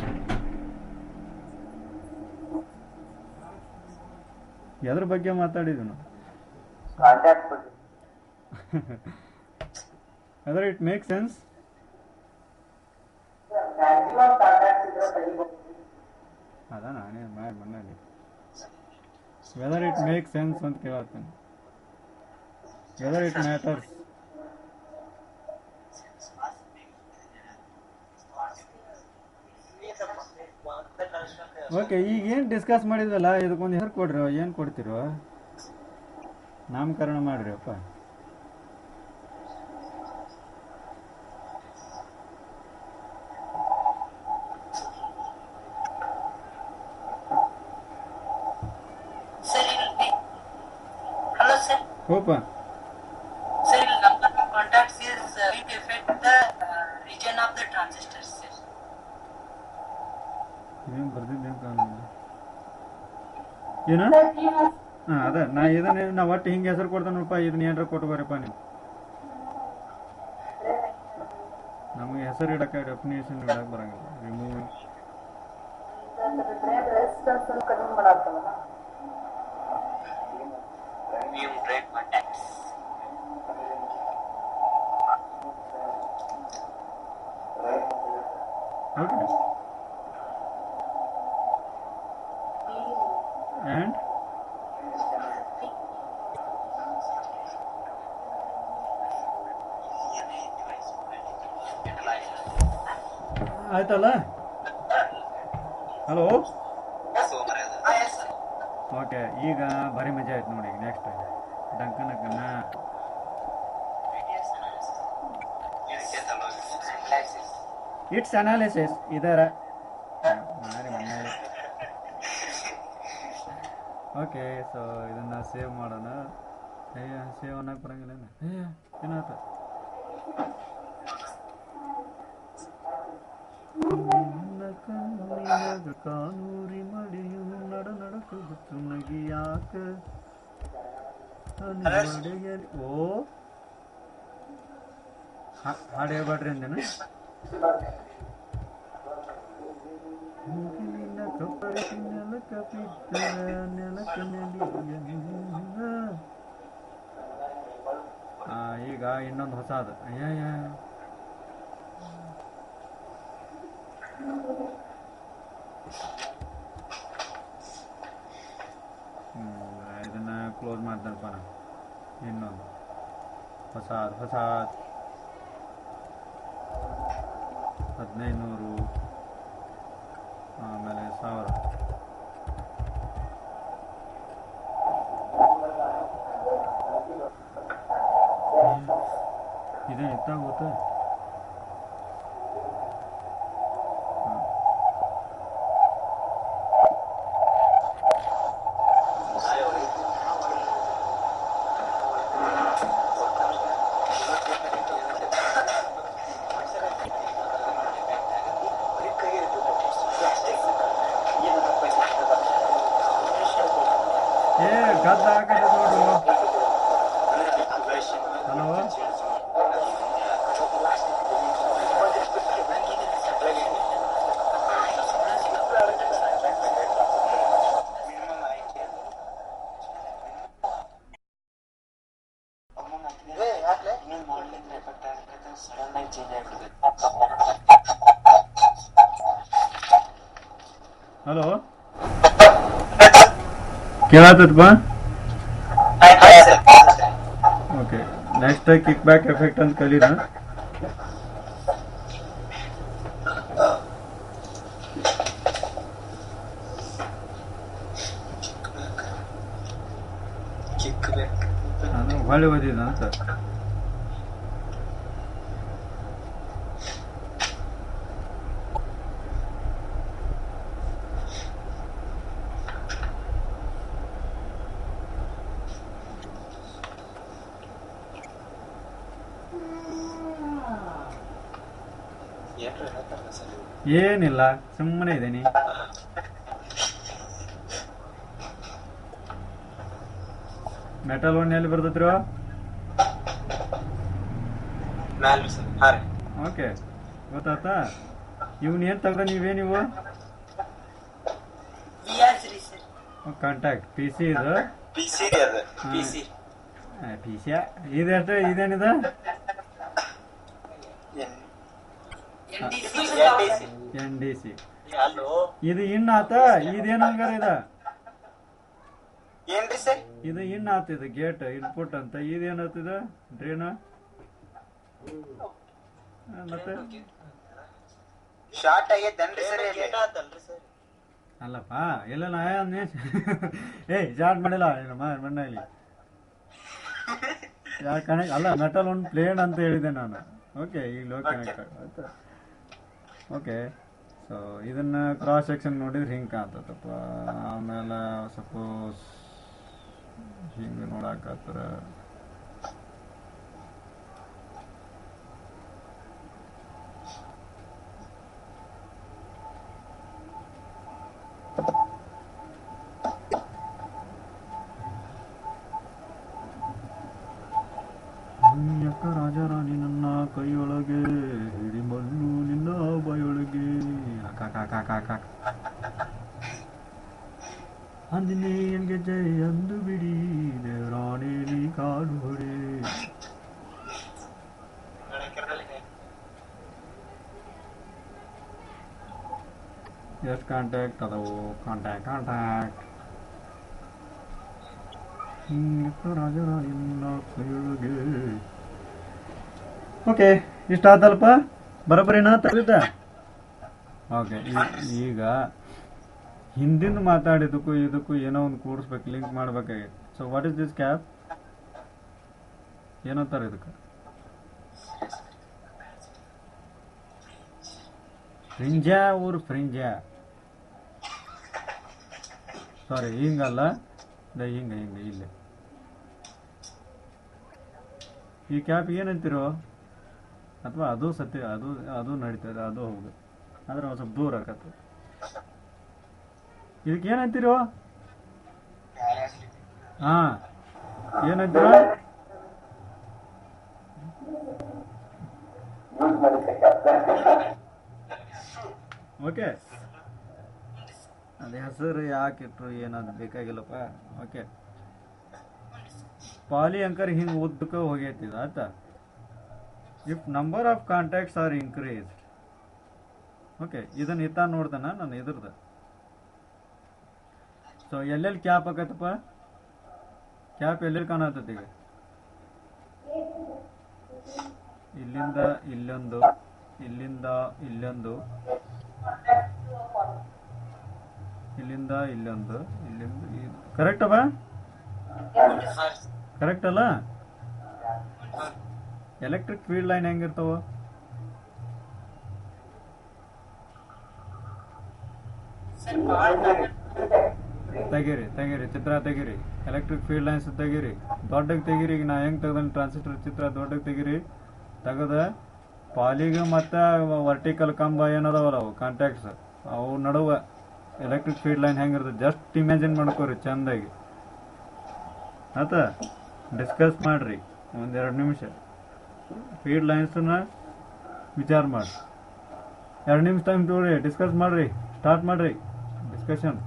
ಎದ್ರ ಬಗ್ಗೆ ಮಾತಾಡಿದ್ವಿ ನಾವು? whether it makes sense? ಅದ ನಾನೇ ಮಾಡಿ ಮಣ್ಣಲ್ಲಿ whether it makes sense ಅಂತ ಕೇಳತ್ತೀನಿ. whether it matters. ಓಕೆ, ಈಗ ಏನು ಡಿಸ್ಕಸ್ ಮಾಡಿದ್ವಲ್ಲ, ಇದಕ್ಕೊಂದು ಹೆಸರು ಕೊಡ್ರಿ. ಏನು ಕೊಡ್ತಿರೋ? ನಾಮಕರಣ ಮಾಡ್ರಿ ಅಪ್ಪ. ಹೋಪ Sir, number of contacts is it affect the region of the transistors, sir. ಏನು ಬರ್ದಿದ್ದೇನು ಕಾಣಲ್ಲ ಏನು? ಹಾಂ ಅದ ನಾ ಒಟ್ಟು ಹಿಂಗೆ ಹೆಸರು ಕೊಡ್ತಾನಪ್ಪ. ಇದನ್ನ ಏನಾರ ಕೊಟ್ಟು ಬರಪ್ಪ ನೀವು. ನಮಗೆ ಹೆಸರು ಇಡಕ್ಕೆ ಡೆಫಿನೇಷನ್ ಇಡಕ್ಕೆ ಬರಂಗಿಲ್ಲ. Remove okay. ಆ್ಯಂಡ್ ಆಯ್ತಲ್ಲ? Hello, okay. ಈಗ ಭಾರಿ ಮಜಾ ಆಯ್ತು ನೋಡಿ. ನೆಕ್ಸ್ಟ್ ಡಂಕನಕನ್ನ ಇಟ್ಸ್ ಅನಾಲಿಸಿಸ್ ಇದರ ಓಕೆ. ಸೊ ಇದನ್ನು ಸೇವ್ ಮಾಡೋಣ. ಸೇವ್ ಅನ್ನಕ್ಕೆ ಬರಂಗಿಲ್ಲ. ಏನಾಯ್ತ? ಕಾನೂರಿ ಮಡಿಯು ನಡಕು ಗುತ್ತು ನಗಿ ಯಾಕ ಓ ಹಾಡು ಹೇಳ್ಬೇಡ್ರಿ ಅಂದೇನ? ಕಪ್ಪರಿಸಿ ನೆಲಕ ಬಿದ್ದ ನೆಲಕ ಈಗ ಇನ್ನೊಂದು ಹೊಸದು. ಅಯ್ಯ ಇದನ್ನ ಕ್ಲೋಸ್ ಮಾಡ್ದಲ್ಪ ನಾ. ಇನ್ನೊಂದು ಹೊಸದು 1500, ಆಮೇಲೆ 1000. ಇದೇ ಇತ್ತಾಗುತ್ತೆ. ಗದ್ದ ಹಾಕದೆ ನೋಡು. ಹಲೋ, ಕೇಳತ್ತಪ್ಪ. Okay, next kick back effect ಅಂತ ಕಲೀರ. ನಾನು ಹೊಳೆ ಓದಿದ ಅಂತ. ಏನಿಲ್ಲ, ಸುಮ್ಮನೆ ಇದ್ದೀನಿ. ಮೆಟಲ್ ಒನ್ ಎಲ್ಲಿ ಬರ್ತೈತ್ರಿ? ಓಕೆ, ಗೊತ್ತಾತಾ? ಇವ್ನ ಏನ್ ತಗ್ದ ನೀವು? ಕಾಂಟ್ಯಾಕ್ಟ್ ಪಿ ಸಿ ಇದು. ಪಿ ಸಿ ಇದೆಷ್ಟು? ಇದೇನಿದೆ? N D C. ಇದು ಇನ್ ಆತ? ಇದೇನು ಹಂಗಾರ ಇದು ಇನ್ ಆತಿದ ಗೇಟ್ ಇನ್ಪುಟ್ ಅಂತ. ಇದೇನತ್ತಿದ ಡ್ರೇನ? ಮತ್ತೆ ಅಲ್ಲಪ್ಪ, ಇಲ್ಲ ನಾ ಶಾರ್ಟ್ ಮಾಡಿಲ್ಲ ಮಣ್ಣಲ್ಲಿ. ಯಾರು ಕನೆಕ್ಟ್ ಅಲ್ಲ, ಮೆಟಲ್ ಒಂದು ಪ್ಲೇನ್ ಅಂತ ಹೇಳಿದೆ ನಾನು. ಓಕೆ, ಈಗ ಲೋ ಕನೆಕ್ಟ್ ಆಯ್ತಾ? ಓಕೆ, ಸೊ ಇದನ್ನ ಕ್ರಾಸ್ ಸೆಕ್ಷನ್ ನೋಡಿದ್ರೆ ಹಿಂಗೆ ಕಾಣ್ತದಪ್ಪ. ಆಮೇಲೆ ಸಪೋಸ್ ಹಿಂಗೆ ನೋಡಾಕತ್ರ ಯಕ್ಕ ರಾಜಾರಾಣಿ ನನ್ನ ಕೈಯೊಳಗೆ ಹಿಡಿಮಣ್ಣು ನಿನ್ನ ಬಾಯೊಳಗೆ. ಆಂಜನೇಯನ್ಗೆ ಜೈ ಅಂದು ಬಿಡಿ, ದೇವರಾಣೇಲಿ ಕಾಡು ಹೊಡೆ. ಎಷ್ಟು ಕಾಂಟ್ಯಾಕ್ಟ್ ಅದಾವು? ಕಾಂಟ್ಯಾಕ್ಟ್ ರಾಜರಾಣಿ ನನ್ನ ಕೈಯೊಳಗೆ. ಓಕೆ, ಇಷ್ಟ ಆತಲ್ಪ? ಬರೋಬ್ಬರಿನ ತೆಗೆದ? ಓಕೆ, ಈಗ ಹಿಂದಿಂದ ಮಾತಾಡಿದಕ್ಕೂ ಇದಕ್ಕೂ ಏನೋ ಒಂದು ಕೂಡಿಸ್ಬೇಕು, ಲಿಂಕ್ ಮಾಡ್ಬೇಕಾಗಿತ್ತು. So what is this cap? ಏನಂತಾರೆ ಇದಕ್ಕೆ? ಫ್ರಿಂಜಾ ಊರು ಫ್ರಿಂಜಾ. ಸಾರಿ, ಹಿಂಗಲ್ಲ, ಹಿಂಗೆ ಇಲ್ಲಿ. ಈ ಕ್ಯಾಪ್ ಏನಂತಿರೋ? ಅಥವಾ ಅದು ಸತ್ಯ, ಅದು ನಡೀತದೆ, ಅದು ಹೌದು. ಆದ್ರೆ ಒಂದು ಸ್ವಲ್ಪ ದೂರ ಆಗತ್ತೆ. ಇದಕ್ಕೆ ಏನಂತೀರೋ? ಹಾ, ಏನಂತೀರೋ? ಓಕೆ, ಅದೇ ಹೆಸರು ಯಾಕಿಟ್ರು ಏನಾದ್ರು ಬೇಕಾಗಿಲ್ಲಪ್ಪ. ಓಕೆ, ಪಾಲಿ ಅಂಕರ್ ಹಿಂಗೆ ಉದ್ದಕ್ಕೆ ಹೋಗೈತಿದ ಆಯ್ತಾ? If number of contacts are increase. Okay, ಇದನ್ನ ಇತ್ತ ನೋಡ್ತಾನ ನಾನು ಇದ್ರದ್ದು. ಸೊ ಎಲ್ಲೆಲ್ಲಿ ಕ್ಯಾಪ್ ಆಗತ್ತಪ್ಪ? ಕ್ಯಾಪ್ ಎಲ್ಲೆಲ್ಲಿ ಕಾಣತ್ತದ? ಈಗ ಇಲ್ಲಿಂದ ಇಲ್ಲೊಂದು, ಇಲ್ಲಿಂದ ಇಲ್ಲೊಂದು, ಇಲ್ಲಿಂದ ಇಲ್ಲೊಂದು, ಇಲ್ಲಿಂದ. ಕರೆಕ್ಟ್ ಅವ? ಕರೆಕ್ಟ್ ಅಲ್ಲ? ಎಲೆಕ್ಟ್ರಿಕ್ ಫೀಲ್ಡ್ ಲೈನ್ ಹೆಂಗಿರ್ತಾವ? ತೆಗೀರಿ ಚಿತ್ರ ತೆಗೀರಿ. ಎಲೆಕ್ಟ್ರಿಕ್ ಫೀಲ್ಡ್ ಲೈನ್ಸ್ ತೆಗೀರಿ, ದೊಡ್ಡಗೆ ತೆಗೀರಿ. ಈಗ ನಾ ಹೆಂಗೆ ತೆಗ್ದ ಟ್ರಾನ್ಸಿಸ್ಟರ್ ಚಿತ್ರ ದೊಡ್ಡಗೆ ತೆಗೀರಿ. ತೆಗೆದ ಪಾಲಿಗೆ ಮತ್ತು ವರ್ಟಿಕಲ್ ಕಂಬ ಏನದಾವಲ್ಲ ಅವು ಕಾಂಟ್ಯಾಕ್ಟ್ಸ್, ಅವು ನಡುವೆ ಎಲೆಕ್ಟ್ರಿಕ್ ಫೀಲ್ಡ್ ಲೈನ್ ಹೆಂಗಿರ್ತದೆ ಜಸ್ಟ್ ಇಮ್ಯಾಜಿನ್ ಮಾಡ್ಕೋರಿ ಚೆಂದಾಗಿ ಆಯ್ತಾ. ಡಿಸ್ಕಸ್ ಮಾಡ್ರಿ ಒಂದೆರಡು ನಿಮಿಷ. ಫೀಲ್ಡ್ ಲೈನ್ಸನ್ನ ವಿಚಾರ ಮಾಡಿ 2 ನಿಮಿಷ ಟೈಮ್ ತಗೊಳ್ರಿ, ಡಿಸ್ಕಸ್ ಮಾಡ್ರಿ, ಸ್ಟಾರ್ಟ್ ಮಾಡ್ರಿ ಡಿಸ್ಕಷನ್.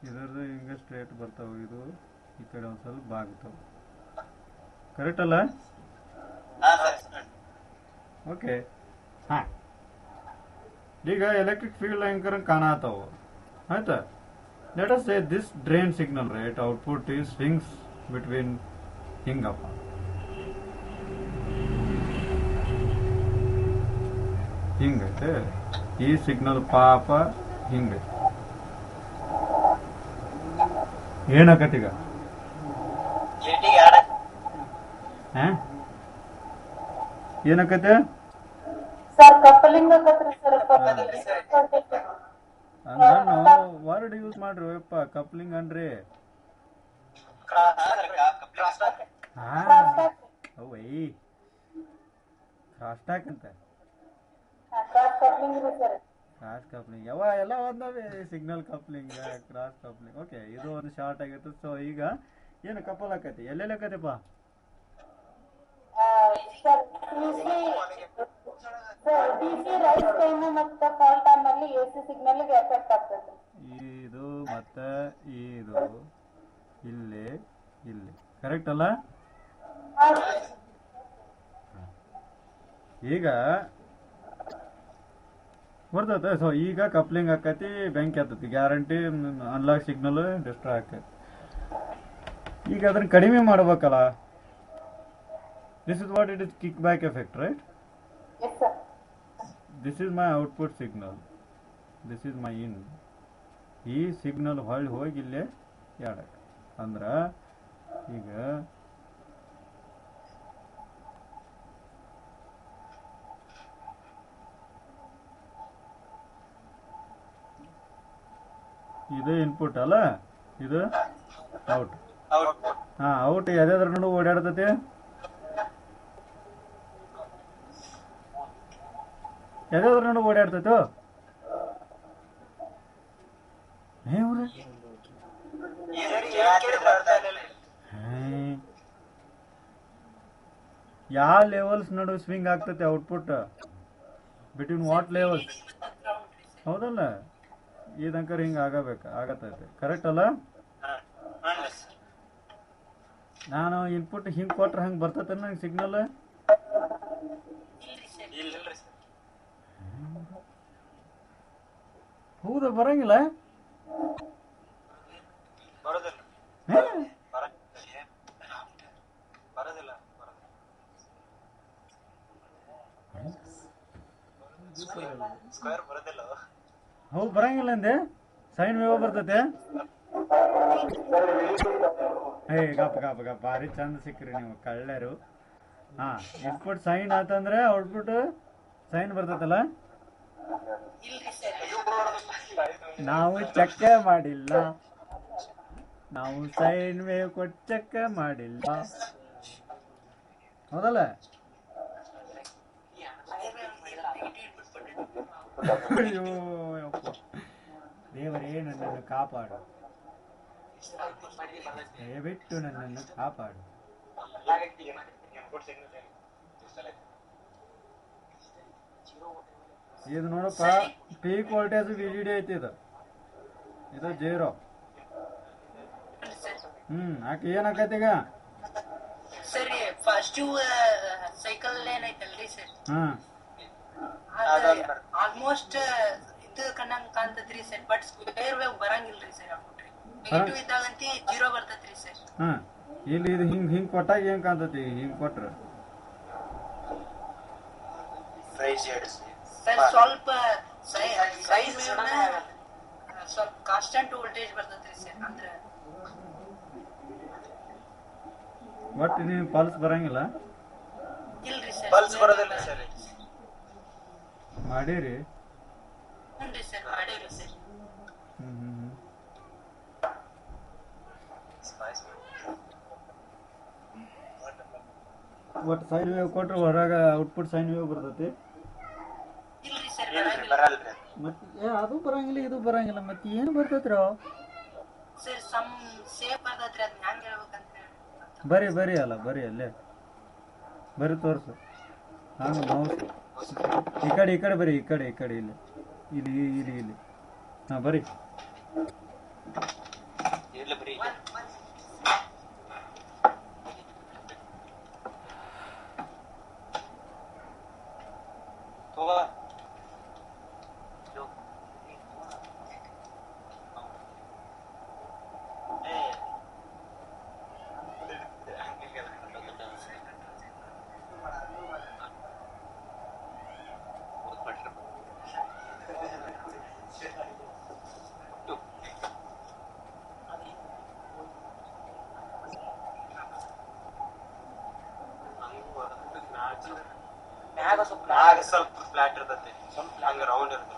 ಇದರದ್ದು ಹಿಂಗೆ ಸ್ಟ್ರೇಟ್ ಬರ್ತಾವೆ, ಇದು ಈ ಕಡೆ ಒಂದು ಸ್ವಲ್ಪ ಬಾಗ್ತಾವೆ. ಕರೆಕ್ಟ್ ಅಲ್ಲ? ಓಕೆ. ಹಾಂ, ಈಗ ಎಲೆಕ್ಟ್ರಿಕ್ ಫೀಲ್ಡ್ ಲೈನ್ ಕಾಣತಾವು ಆಯ್ತಾ. Let us say this drain signal right output is swings between ಹಿಂಗಪ್ಪ, ಹಿಂಗೈತೆ ಈ ಸಿಗ್ನಲ್ ಪಾಪ ಹಿಂಗೈತೆ. ಏನಾಕತ್ತೀಗ ಏನಕತ್ತೆ ವರ್ಡ್ ಯೂಸ್ ಮಾಡ್ರಿ ಯಪ್ಪ. ಕಪ್ಲಿಂಗ್ ಅನ್ರಿ ಅವೈ ಕ್ರಾಸ್ ಟಾಕ್ ಅಂತ ಕ್ರಾಸ್ ಕಪ್ಲಿಂಗ್ ಯಾವ ಎಲ್ಲ ಒಂದವೇ. Signal coupling, cross coupling. Okay, ಇದು ಒಂದು ಶಾರ್ಟ್ ಆಗಿತ್ತು. ಸೊ ಈಗ ಏನು ಕಪಲ್ ಆಕತಿ, ಎಲ್ಲೆಲ್ಲ ಆಕತಿಪ್ಪ? ಇದು ಮತ್ತೆ ಇದು ಇಲ್ಲಿ ಇಲ್ಲಿ ಕರೆಕ್ಟ್ ಅಲ್ಲ? ಈಗ ಬರ್ತೈತೆ. ಸೊ ಈಗ ಕಪ್ಲಿಂಗ್ ಆಕತಿ, ಬೆಂಕಿ ಹತ್ತತಿ, ಗ್ಯಾರಂಟಿ ಅನ್ಲಾಕ್ ಸಿಗ್ನಲ್ ಡಿಸ್ಟ್ರಾ ಆಕತಿ. ಈಗ ಅದನ್ನ ಕಡಿಮೆ ಮಾಡ್ಬೇಕಲ್ಲ. This is what it is, kick back effect, right? This is my output signal, this is my in. ಈ ಸಿಗ್ನಲ್ ಹೊಳ್ಳಿ ಹೋಗಿ ಇಲ್ಲೇ ಯಾಡಕ್ಕೆ ಅಂದ್ರ ಈಗ ಇದು ಇನ್ಪುಟ್ ಅಲ್ಲ, ಇದು ಔಟ್. ಹಾ, ಔಟ್ ಯಾವ್ದಾದ್ರ ನೋಡು ಓಡಾಡ್ತತಿ. ಯಾವ್ದಾದ್ರ ನೋಡು ಓಡಾಡ್ತೈತೋ. ಯಾವ ಲೆವೆಲ್ಸ್ ನಡು ಸ್ವಿಂಗ್ ಆಗ್ತೈತೆ ಔಟ್ಪುಟ್? Between what levels? ಹೌದಲ್ಲ, ಇದಂಕರ್ ಹಿಂಗ ಆಗತೈತೆ. ಕರೆಕ್ಟ್ ಅಲ್ಲ? ನಾನು ಇನ್ಪುಟ್ ಹಿಂಗ್ ಕೊಟ್ರೆ ಹಂಗೆ ಬರ್ತೈತೆ ನಂಗೆ ಸಿಗ್ನಲ್. ಹೌದಾ, ಬರಂಗಿಲ್ಲ? ಹೌದು, ಬರಂಗಿಲ್ಲ ಅಂದೆ. ಸೈನ್ ವೇವ್ ಬರ್ತೈತೆ. ಗಪ್ ಗಪ್ ಗಪ್, ಭಾರಿ ಚಂದ ಸಿಕ್ಕ್ರಿ ನೀವು ಕಳ್ಳರು. ಹಾ, ಇನ್ಪುಟ್ ಸೈನ್ ಆತಂದ್ರೆ ಔಟ್ಪುಟ್ ಸೈನ್ ಬರ್ತೈತಲ್ಲ. ನಾವು ಚೆಕ್ ಮಾಡಿಲ್ಲ, ನಾವು ಸೈನ್ ವೇವ್ ಕೊಟ್ಟು ಚೆಕ್ ಮಾಡಿಲ್ಲ. ಹೌದಲ್ಲ? ಅಯ್ಯೋ ದೇವರೇ, ನನ್ನನ್ನು ಕಾಪಾಡು, ದಯವಿಟ್ಟು ನನ್ನನ್ನು ಕಾಪಾಡು. ಇದು ನೋಡಪ್ಪ, ಪೀಕ್ ವೋಲ್ಟೇಜ್ VDD ಐತಿ. ಇದು 0. ಆಕೆ ಏನಾಕೈತಿ ಈಗ? ಸರಿ, ಫಸ್ಟ್ ಸೈಕಲ್ ಏನೈತಲ್ರಿ ಸರ್, ಆಲ್ಮೋಸ್ಟ್ ಇದು ಕಣ್ಣಂಗ್ ಕಾಣ್ತದ್ರಿ ಸರ್. ಬಟ್ ಸ್ಕ್ವೇರ್ ವೇವ್ ಬರಂಗಿಲ್ರಿ ಸರ್. ನೆಗೆಟಿವ್ ಇದ್ದಾಗಂತಿ 0 ಬರ್ತೈತ್ರಿ ಸರ್. ಇಲ್ಲಿ ಇದು ಹಿಂಗ್ ಹಿಂಗ್ ಕೊಟ್ಟಾಗ ಏನ್ ಕಾಣ್ತತಿ? ಹಿಂಗ್ ಕೊಟ್ರ ಸರ್ ಸ್ವಲ್ಪ ಸೈಜ್ ಸ್ವಲ್ಪ ಕಾನ್ಸ್ಟಂಟ್ ವೋಲ್ಟೇಜ್ ಬರ್ತೈತ್ರಿ ಸರ್. ಅಂದ್ರ ಒಟ್ಟು ನೀವು ಪಲ್ಸ್ ಬರಂಗಿಲ್ಲ? ಇಲ್ರಿ ಸರ್, ಪಲ್ಸ್ ಬರೋದಿಲ್ಲ ಸರ್. ಮಾಡಿರಿ? ಹ್ಞೂ ಸರ್, ಮಾಡೀವಿ ಸರ್. ಒಟ್ಟು ಸೈನ್ ವೇವ್ ಕೊಟ್ರೆ ಹೊರಗ ಔಟ್ಪುಟ್ ಸೈನ್ ವೇವ್ ಬರ್ತೈತಿ. ಇಲ್ರಿ ಸರ್, ಮತ್ತೆ ಅದು ಬರಂಗಿಲ್ಲ, ಇದು ಬರಂಗಿಲ್ಲ, ಮತ್ತೆ ಏನು ಬರ್ತೈತ್ರ? ಸರ್ ಸಮ್ ಸೇಫ್ ಬರ್ತೈತ್ರಿ. ಅದ್ ಹ್ಯಾಂಗ ಹೇಳ್ಬೇಕಂತ ಬರಿ ಅಲ್ಲ, ಬರಿ ಅಲ್ಲೇ ಬರಿ ತೋರ್ಸು. ಹಂಗ ಮೌಸ್ ಈ ಕಡೆ ಬರಿ, ಈ ಕಡೆ ಇಲ್ಲಿ ಇಲ್ಲಿ ಇಲ್ಲಿ ಇಲ್ಲಿ. ಹಾ, ಬರಿ. ಮ್ಯಾಗ ಸ್ವಲ್ಪ ಫ್ಲಾಟ್ ಇರ್ತೈತಿ, ಹಂಗ ರೌಂಡ್ ಇರ್ತದೆ.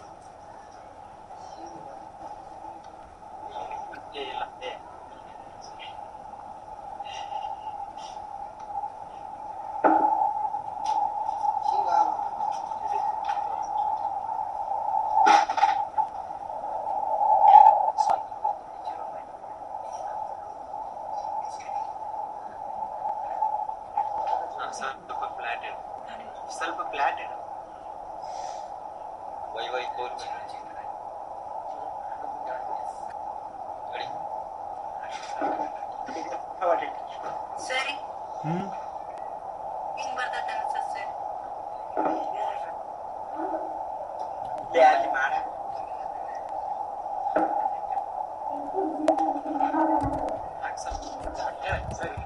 ಇಲ್ಲ ಸ್ವಲ್ಪ ಫ್ಲಾಟ್ ಇಡು. ವೈ ಕೋಲ್ ಸರಿ ಹಿಂಗ್ ಬರ್ತೈತೆ ಅನ್ಸುತ್ತೆ ಮಾಡ ಸರಿ.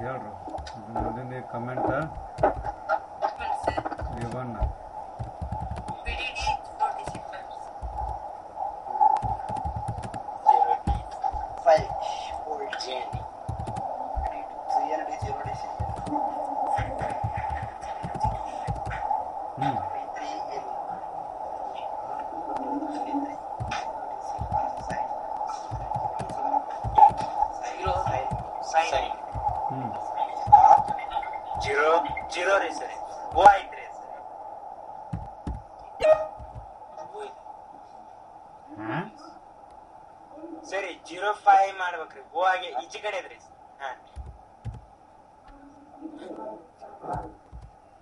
ಹೇಳ್ರಿ ಮುಂದಿನ ಕಮೆಂಟ್ ಇವನ್ನ ಜೀರೋ ರೀ ಸರಿ. ಓ ಐತ್ರಿ ಸರಿ. 05 ಮಾಡ್ಬೇಕ್ರಿ. ಓ ಆಗಿ ಈಚೆ ಕಡೆ ಇದ್ರಿ.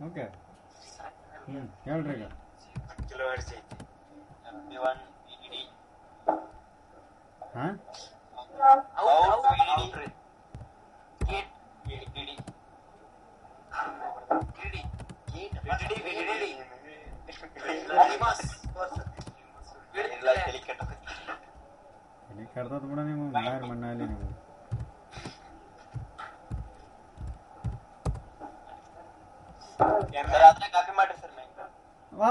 ಓಕೆ ಹೇಳ್ರಿ ಈಗ ಚಲೋ ವರ್ಷ ಐತಿ. B1 BDD out BDD gate BDD ಎಲ್ಲಿ ಕಡ್ದದ ಬಿಡ ನೀವು ಮಣ್ಣಾರಿ ಮಣ್ಣಲ್ಲಿ ನೀವು ಕಾಪಿ ಮಾಡ್ರಿ ಸರ್. ವಾ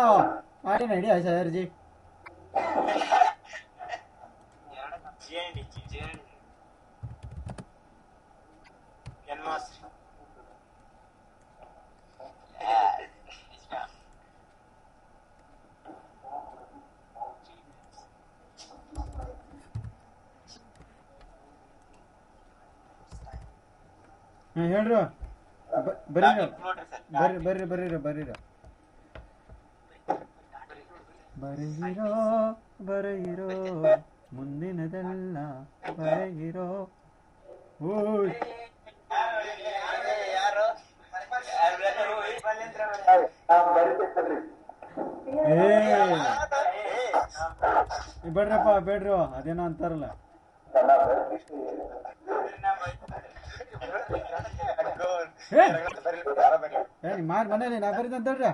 ಮಾಡಿ ನಡಿ ಸರ್ ಜಿ ಹೇಳ್ರಿ ಬರ್ರಿ ಬರ್ರಿ ಬರ್ರಿ ಬರ್ರಿ ಬರೆಯಿರೋ ಬರೆಯಿರೋ ಮುಂದಿನದೆಲ್ಲ ಬರೆಯಿರೋ. ಓಯ್ ಬೇಡ್ರಪ್ಪ ಬೇಡ್ರಿ, ಅದೇನೋ ಅಂತಾರಲ್ಲ ಮಾರ್ ಮನೇಲಿ ನಾ ಬರೀದ್ ಅಂತೇಳ್ರಿ.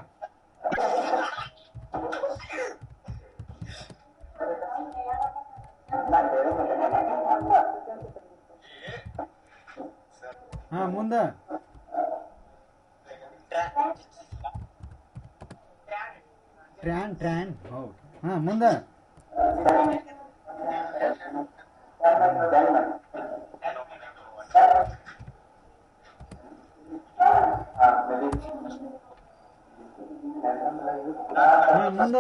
ಹಾ ಮುಂದ ಟ್ರ್ಯಾನ್ ಹೌದು. ಹಾ ಮುಂದ ಮುಂದ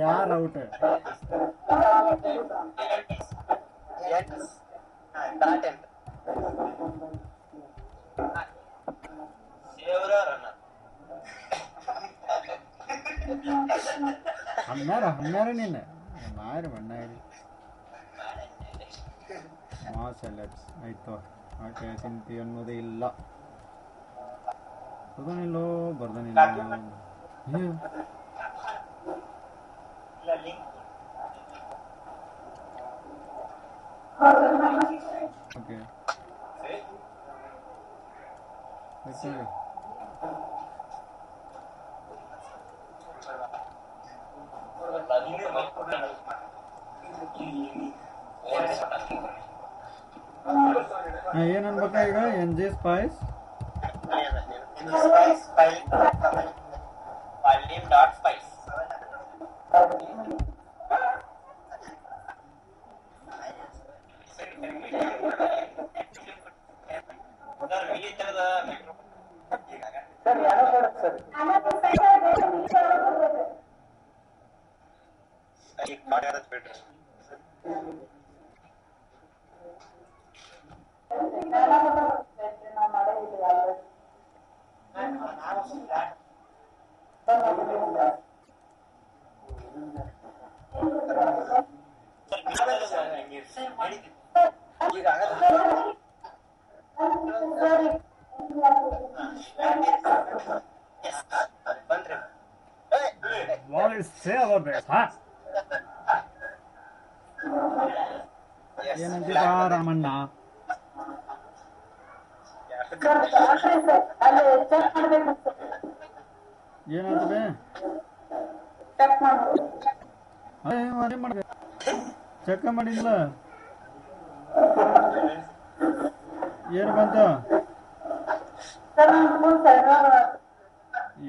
ಯಾರ ಔಟ್ ಹಮ್ಮಾರ ನೀನು ಮಾರಿ ಮಣ್ಣಾರಿ ಮಾಸೆಲೆಟ್ಸ್ ಆಯ್ತು. ಆಕೆ ಚಿಂತೆ ಅನ್ನೋದೇ ಇಲ್ಲ. ಬರ್ದನಿಲ್ಲೋ ಬರ್ದನಿಲ್ಲ. ಓಕೆ ಏನ್ ಅನ್ಬೇಕಾ ಈಗ NG Spice What is say about this, huh? ಏನಂತೀಪ Ramanna ಏನಾಗ್ತದೆ ಅದೇ ಮಾಡ್ಬೇಕು ಚೆಕ್ ಮಾಡಿಲ್ಲ ಏನು ಬಂತು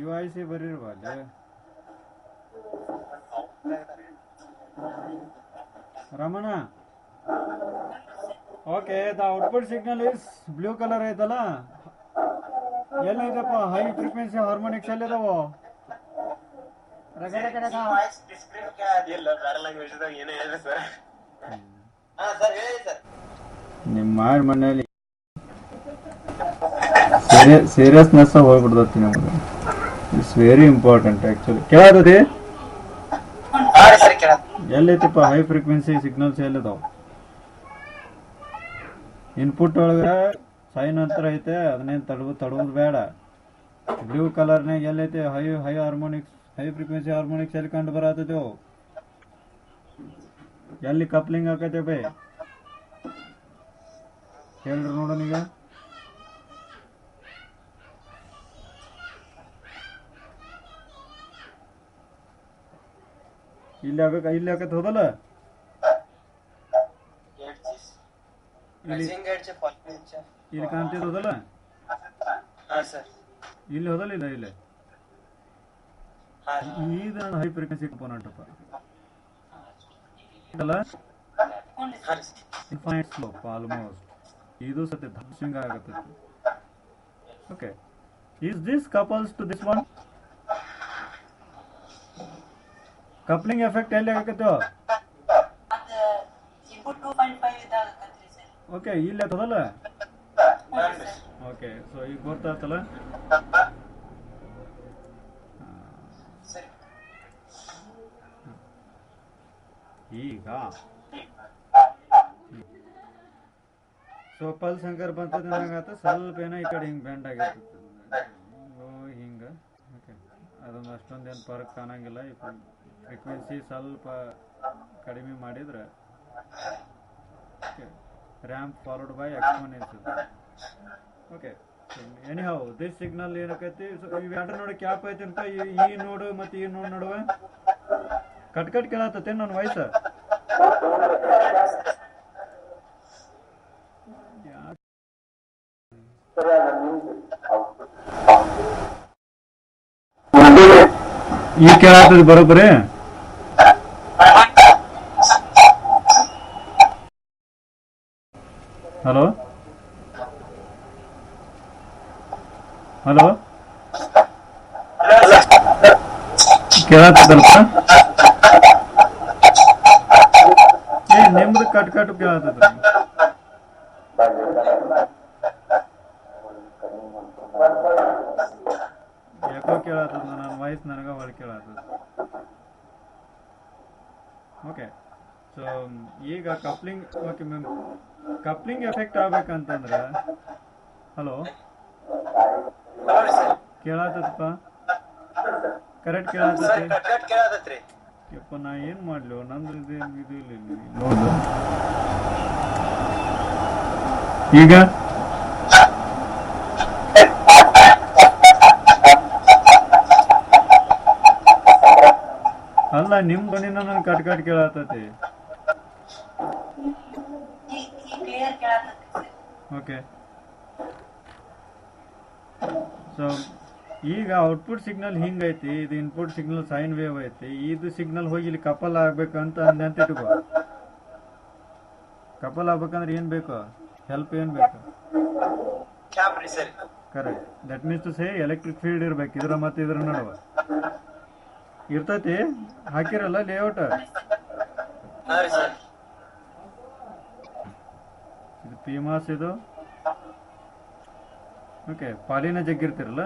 UIC ಬರೀರ್ಬಾರ್ದು Ramana okay the output signal is blue colour ಐತಲ್ಲ ಎಲ್ಲೈತಪ್ಪ ಹೈ ಫ್ರೀಕ್ವೆನ್ಸಿ ಹಾರ್ಮೋನಿಕ್ಸ್ ಎಲ್ಲಿದಾವ ನಿಮ್ಮ ಮನೆಯಲ್ಲಿ ಸೀರಿಯಸ್ನೆಸ್ ಹೋಗ್ಬಿಡ್ತತಿ ನಮಗೆ ಇಟ್ಸ್ ವೆರಿ ಇಂಪಾರ್ಟೆಂಟ್ ಆಕ್ಚುಲಿ ಕೇಳತತಿ ಎಲ್ಲೈತಪ್ಪ ಹೈ ಫ್ರೀಕ್ವೆನ್ಸಿ ಸಿಗ್ನಲ್ಸ್ ಎಲ್ಲಿದಾವ ಇನ್ಪುಟ್ ಒಳಗೆ ಸೈನ್ ಹತ್ರ ಐತೆ ಅದನ್ನೇನು ತಡೋದು ಬೇಡ ಬ್ಲೂ ಕಲರ್ನಾಗ ಎಲ್ಲೈತೆ high harmonics high frequency harmonics ಎಲ್ಲಿ ಕಂಡು ಬರತ್ತೈತೆ ಎಲ್ಲಿ ಕಪ್ಲಿಂಗ್ ಆಕೈತೆ ಬೈ ಹೇಳ್ರಿ ನೋಡೋಣ ಈಗ ಇಲ್ಲಿ ಆಗತ್ತೆ ಹೋದಲ್ಲ ಇಲ್ಲಿ ಕಾಣ್ತಿದ್ ಹೋದಲ್ಲ ಇಲ್ಲಿ ಹೋದಲ್ಲ ಇಲ್ಲ ಇಲ್ಲ ಇದು ಹೈ ಫ್ರೀಕ್ವೆನ್ಸಿ ಕಂಪೋನೆಂಟ್ ಅಪ್ಪ ಇನ್ಫೈನೈಟ್ ಸ್ಲೋಪ್ ಆಲ್ಮೋಸ್ಟ್ ಇದು ಸತ್ಯ ಸ್ವಿಂಗ್ ಆಗತ್ತೆ okay is this couples to this one coupling effect ಎಲ್ಲಿ ಆಗತ್ತೆ ಓಕೆ ಇಲ್ಲಿ ಆಗ್ತದಲ್ಲ ಓಕೆ ಸೊ ಈಗ ಗೊತ್ತಾಗ್ತಲ್ಲ ಈಗ ಸೊ ಪಲ್ಸ್ ಹಂಗಾರ ಬಂತದ ಏನಾಗತ್ತ ಸ್ವಲ್ಪ ಏನೋ ಈ ಕಡೆ ಹಿಂಗೆ ಬೆಂಡ್ ಆಗಿರ್ತದೆ ಹಿಂಗೆ ಓಕೆ ಅದೊಂದು ಅಷ್ಟೊಂದೇನು ಫರಕ್ ಕಾಣಂಗಿಲ್ಲ ಈ ಫ್ರೀಕ್ವೆನ್ಸಿ ಸ್ವಲ್ಪ ಕಡಿಮೆ ಮಾಡಿದ್ರೆ ramp followed by exponential okay anyhow this signal ಏನಕ್ಕೈತಿ ಇವೆರಡು ನೋಡಿ ಕ್ಯಾಪ್ ಐತೇನಪ್ಪ ಈ ನೋಡು ಮತ್ತು ಈ ನೋಡು ನಡುವೆ ಕಟ್ ಕೇಳತ್ತೇನು ನನ್ನ ವಾಯ್ಸ್ ಈ ಕೇಳತ್ತದ ಬರೋಬ್ಬರಿ ಹಲೋ ಹಲೋ ಕೇಳತ್ತದಲ್ಪ ನಿಮ್ದು ಕಟ್ ಕೇಳತ್ತದ ಯಾಕೋ ಕೇಳತ್ತದ ನನ್ನ ವಾಯ್ಸ್ ನನಗ ಹೊಳ ಕೇಳತ್ತದ ಓಕೆ ಸೊ ಈಗ coupling okay ma'am coupling effect ಆಗ್ಬೇಕಂತಂದ್ರೆ ಹಲೋ ಕೇಳತ್ತಪ್ಪ ಕರೆಕ್ಟ್ ಕೇಳತ್ತೈತಿ ಯಪ್ಪ ನಾ ಏನ್ ಮಾಡ್ಲಿ ನಂದು ಇದು ಇಲ್ಲ ನೋಡು ಈಗ ನಿಮ್ಮ ಧ್ವನಿನ ನನಗೆ ಕಟ್ ಕೇಳತ್ತೈತಿ. ಕ್ಲಿಯರ್ ಕೇಳಾಕತ್ತೈತಿ. ಓಕೆ, ಸೊ ಈಗ ಔಟ್ಪುಟ್ ಸಿಗ್ನಲ್ ಹಿಂಗೈತಿ, ಇದು ಇನ್ಪುಟ್ ಸಿಗ್ನಲ್ ಸೈನ್ ವೇವ್ ಐತಿ. ಇದು ಸಿಗ್ನಲ್ ಹೋಗಿ ಇಲ್ಲಿ ಕಪಲ್ ಆಗ್ಬೇಕಂತ ಅಂದಂತ ಇಟ್ಕೋ. ಕಪಲ್ ಆಗ್ಬೇಕಂದ್ರೆ ಏನು ಬೇಕು? ಹೆಲ್ಪ್ ಏನು ಬೇಕು? Correct. That means to say electric field ಇರ್ಬೇಕು ಇದ್ರ ಮತ್ತೆ ಇದ್ರ ನಡುವ. ಇರ್ತೈತಿ, ಹಾಕಿರಲ್ಲ ಲೇಔಟ್. ಇದು ಪಿ ಮಾಸ್, ಇದು ಓಕೆ. ಪಾಲಿನ ಜಗ್ಗಿರ್ತಿರಲ್ಲ,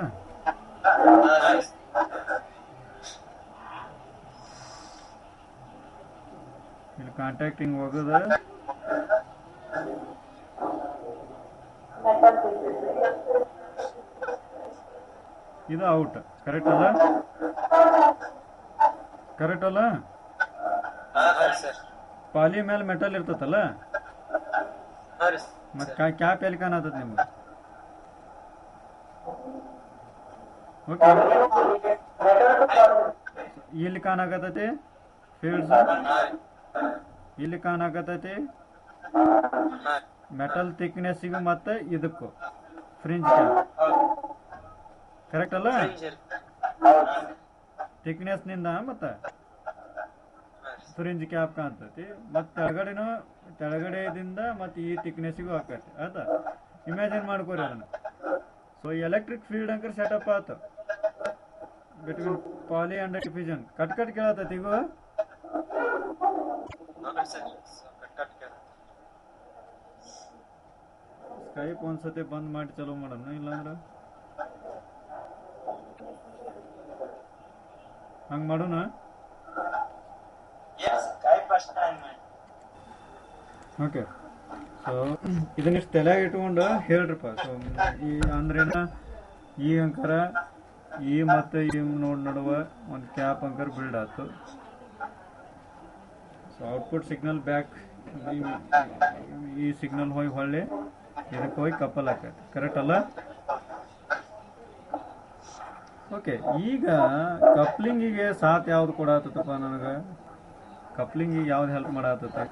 ಇಲ್ಲಿ ಕಾಂಟ್ಯಾಕ್ಟಿಂಗ್ ಹೋಗೋದ, ಇದು ಔಟ್. ಕರೆಕ್ಟ್ ಅಲ್ಲ? ಕರೆಕ್ಟ್ ಅಲ್ಲ? ಪಾಲಿ ಮೇಲೆ ಮೆಟಲ್ ಇರ್ತತಲ್ಲ, ಮತ್ತೆ ಕ್ಯಾಪ್ ಎಲ್ಲಿ ಕಾಣತದ ನಿಮ್ಗೆ? ಓಕೆ, ಇಲ್ಲಿ ಕಾಣಕತ್ತೈತಿ ಫೀಲ್ಡ್ಸ್, ಇಲ್ಲಿ ಕಾಣಕತ್ತೈತಿ ಮೆಟಲ್ ಥಿಕ್ನೆಸ್ಸಿಗೂ ಮತ್ತೆ ಇದಕ್ಕೂ ಫ್ರಿಂಜ್ ಕ್ಯಾಪ್. ಕರೆಕ್ಟ್ ಅಲ್ಲ? ಥಿಕ್ನೆಸ್ ನಿಂದ ಮತ್ತೆ ಫ್ರಿಂಜ್ ಕ್ಯಾಪ್ ಕಾಣ್ತೈತಿ, ಮತ್ತೆ ತೆಳಗಡೆದಿಂದ ಮತ್ತೆ ಈ ಥಿಕ್ನೆಸ್ಸಿಗೂ ಹಾಕೈತಿ. ಆಯ್ತಾ? ಇಮ್ಯಾಜಿನ್ ಮಾಡ್ಕೋರಿ ಅದನ್ನ. ಸೊ ಎಲೆಕ್ಟ್ರಿಕ್ ಫೀಲ್ಡ್ ಅಂಕರ್ ಸೆಟಪ್ ಆಯ್ತು between poly and diffusion. Cut ಕೇಳತ್ತೈತಿ ಈಗ? ಸ್ಕೈಪ್ ಒಂದ್ಸತಿ ಬಂದ್ ಮಾಡಿ ಚಲೋ ಮಾಡೋಣ, ಇಲ್ಲಾಂದ್ರೆ ಹಂಗೆ ಮಾಡೋಣ. ಓಕೆ, ಸೊ ಇದನ್ನಿಷ್ಟು ತಲೆಯಾಗಿ ಇಟ್ಕೊಂಡು ಹೇಳ್ರಪ್ಪ. ಸೊ ಈ ಅಂದ್ರೇನ, ಈ ಅಂಕರ ಈ ಮತ್ತು ಈ ನಡುವ ಒಂದು ಕ್ಯಾಪ್ ಅಂಕರ್ ಬಿಲ್ಡ್ ಆಯ್ತು. ಸೊ ಔಟ್ಪುಟ್ ಸಿಗ್ನಲ್ ಬ್ಯಾಕ್, ಈ ಸಿಗ್ನಲ್ ಹೋಗಿ ಹೊಳ್ಳಿ ಇದಕ್ಕೆ ಹೋಗಿ ಕಪಲ್ ಹಾಕೈತಿ. ಕರೆಕ್ಟ್ ಅಲ್ಲ? ಓಕೆ, ಈಗ ಕಪ್ಲಿಂಗಿಗೆ ಸಾಥ್ ಯಾವ್ದು ಕೊಡತ್ತಪ್ಪ ನನಗೆ? ಕಪ್ಲಿಂಗಿಗೆ ಯಾವ್ದು ಹೆಲ್ಪ್ ಮಾಡತ್ತೈತಿ?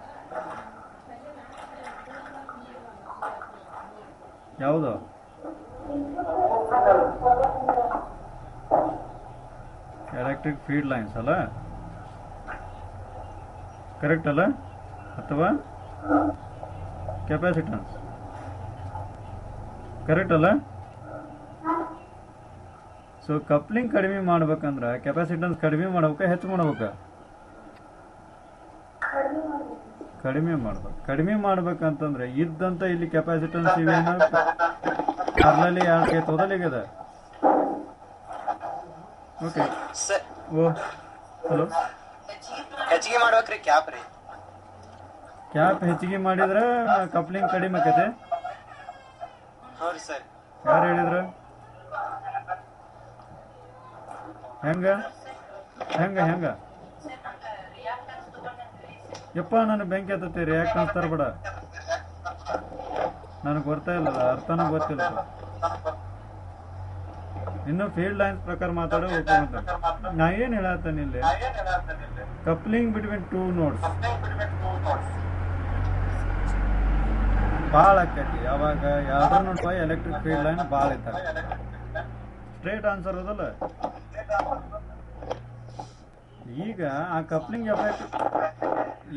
ಯಾವುದು? ಎಲೆಕ್ಟ್ರಿಕ್ ಫೀಲ್ಡ್ ಲೈನ್ಸ್ ಅಲ್ಲ? ಕರೆಕ್ಟ್ ಅಲ್ಲ? ಅಥವಾ ಕೆಪಾಸಿಟನ್ಸ್? ಕರೆಕ್ಟ್ ಅಲ್ಲ? ಸೊ ಕಪ್ಲಿಂಗ್ ಕಡಿಮೆ ಮಾಡ್ಬೇಕಂದ್ರೆ ಕೆಪಾಸಿಟನ್ಸ್ ಕಡಿಮೆ ಮಾಡ್ಬೇಕಾ ಹೆಚ್ಚು ಮಾಡ್ಬೇಕಾ? ಕಡಿಮೆ ಮಾಡ್ಬೇಕಂತಂದ್ರೆ ಇದ್ದಂತ ಇಲ್ಲಿ ಕೆಪಾಸಿಟನ್ಸ್ ಇವೇನು ಅರ್ಲಲ್ಲಿ ಯಾಕೆ ತೊದಲಿಗದ. ಓಕೆ, ಓ ಹಲೋ, ಹೆಚ್ಚಿಗೆ ಮಾಡ್ಬೇಕ್ರಿ ಕ್ಯಾಪ್ ರೀ. ಕ್ಯಾಪ್ ಹೆಚ್ಚಿಗೆ ಮಾಡಿದ್ರೆ ಕಪ್ಲಿಂಗ್ ಕಡಿಮೆ ಆಕೈತೆ. ಹೌದು ಸರ್. ಯಾರು ಹೇಳಿದ್ರು? ಹೆಂಗ ಹೆಂಗ ಹೆಂಗ ಯಪ್ಪ, ನನಗೆ ಬೆಂಕಿ ಹತ್ತೈತಿ. ರಿಯಾಕ್ಟನ್ಸ್ ತರಬೇಡ, ನನಗೆ ಗೊತ್ತಾ ಇಲ್ಲ, ಅರ್ಥನೂ ಗೊತ್ತಿಲ್ಲ. ಇನ್ನು ಫೀಲ್ಡ್ ಲೈನ್ಸ್ ಪ್ರಕಾರ ಮಾತಾಡೋ ಒಪ್ಕೊಂತ. ನಾ ಏನು ಹೇಳತ್ತೇನೆ ಇಲ್ಲಿ, ಕಪ್ಲಿಂಗ್ ಬಿಟ್ವೀನ್ ಟೂ ನೋಡ್ಸ್ ಭಾಳ ಆಕೈತಿ. ಯಾವಾಗ ಯಾವ್ದಾರು ನೋಡ್ಪ ಎಲೆಕ್ಟ್ರಿಕ್ ಫೀಲ್ಡ್ ಲೈನ್ ಭಾಳ ಇರ್ತಾರೆ. ಸ್ಟ್ರೇಟ್ ಆನ್ಸರ್ ಅದಲ್ಲ. ಈಗ ಆ ಕಪ್ಲಿಂಗ್ ಎಫೆಕ್ಟ್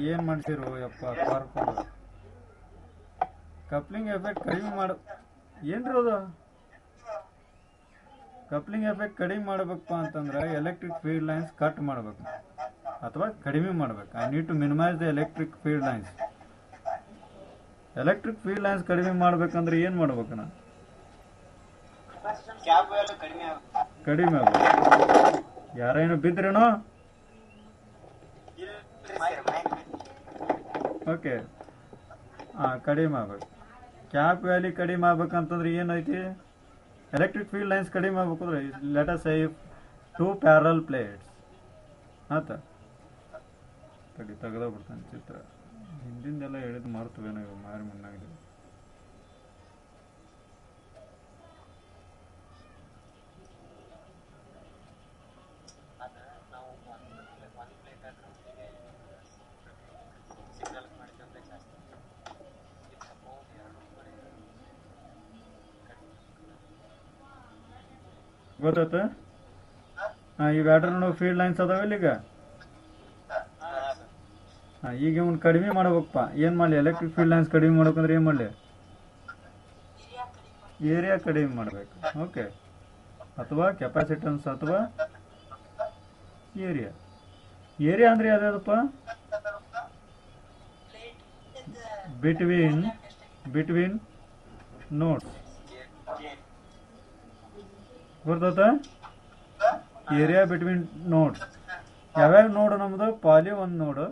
ಏನು ಮಾಡ್ಸಿರು ಯಪ್ಪ ಕರ್ಕೊಂಡು. ಕಪ್ಲಿಂಗ್ ಎಫೆಕ್ಟ್ ಕಡಿಮೆ ಮಾಡು ಏನ್ರಿ ಅದು? ಕಪ್ಲಿಂಗ್ ಎಫೆಕ್ಟ್ ಕಡಿಮೆ ಮಾಡ್ಬೇಕಪ್ಪ ಅಂತಂದ್ರೆ ಎಲೆಕ್ಟ್ರಿಕ್ ಫೀಲ್ಡ್ ಲೈನ್ಸ್ ಕಟ್ ಮಾಡ್ಬೇಕು ಅಥವಾ ಕಡಿಮೆ ಮಾಡ್ಬೇಕು. I need to minimise the electric field lines. Electric field lines ಕಡಿಮೆ ಮಾಡ್ಬೇಕಂದ್ರೆ ಏನು ಮಾಡ್ಬೇಕು? ನಾನು ಕಡಿಮೆ ಆಗ್ಬೇಕು. ಯಾರೇನು ಬಿದ್ರೇನೋ? ಓಕೆ, ಕಡಿಮೆ ಆಗ್ಬೇಕು. ಕ್ಯಾಪ್ ವ್ಯಾಲಿ ಕಡಿಮೆ ಆಗ್ಬೇಕಂತಂದ್ರೆ ಏನೈತಿ? ಎಲೆಕ್ಟ್ರಿಕ್ ಫೀಲ್ಡ್ ಲೈನ್ಸ್ ಕಡಿಮೆ ಆಗ್ಬೇಕಂದ್ರೆ let us say 2 parallel plates ಆತ ತೆಗೆದೋಗ್ಬಿಡ್ತಾನೆ ಚಿತ್ರ. ಹಿಂದಿಂದೆಲ್ಲ ಹೇಳಿದ್ದು ಮರ್ತವೇನೋ ಇವು ಮಾರಿ ಮಣ್ಣಾಗಿದೆ. ಗೊತ್ತಾತ? ಇವೆರಡ್ರ ನಡುವೆ ಫೀಲ್ಡ್ ಲೈನ್ಸ್ ಅದಾವಿಲ್ಲ ಈಗ. ಈಗ ಇವ್ನು ಕಡಿಮೆ ಮಾಡ್ಬೇಕಪ್ಪ. ಏನು ಮಾಡಲಿ? ಎಲೆಕ್ಟ್ರಿಕ್ ಫೀಲ್ಡ್ ಲೈನ್ಸ್ ಕಡಿಮೆ ಮಾಡ್ಬೇಕಂದ್ರೆ ಏನು ಮಾಡಲಿ? ಏರಿಯಾ ಕಡಿಮೆ ಮಾಡಬೇಕು. ಓಕೆ, ಅಥವಾ ಕೆಪಾಸಿಟನ್ಸ್ ಅಥವಾ ಏರಿಯಾ. ಏರಿಯಾ ಅಂದರೆ ಯಾವುದಪ್ಪ? Between nodes. ಗೊತ್ತಾತ? Area between nodes. ಯಾವ್ಯಾವ ನೋಡು ನಮ್ದು? ಪಾಲಿ ಒಂದು ನೋಡು,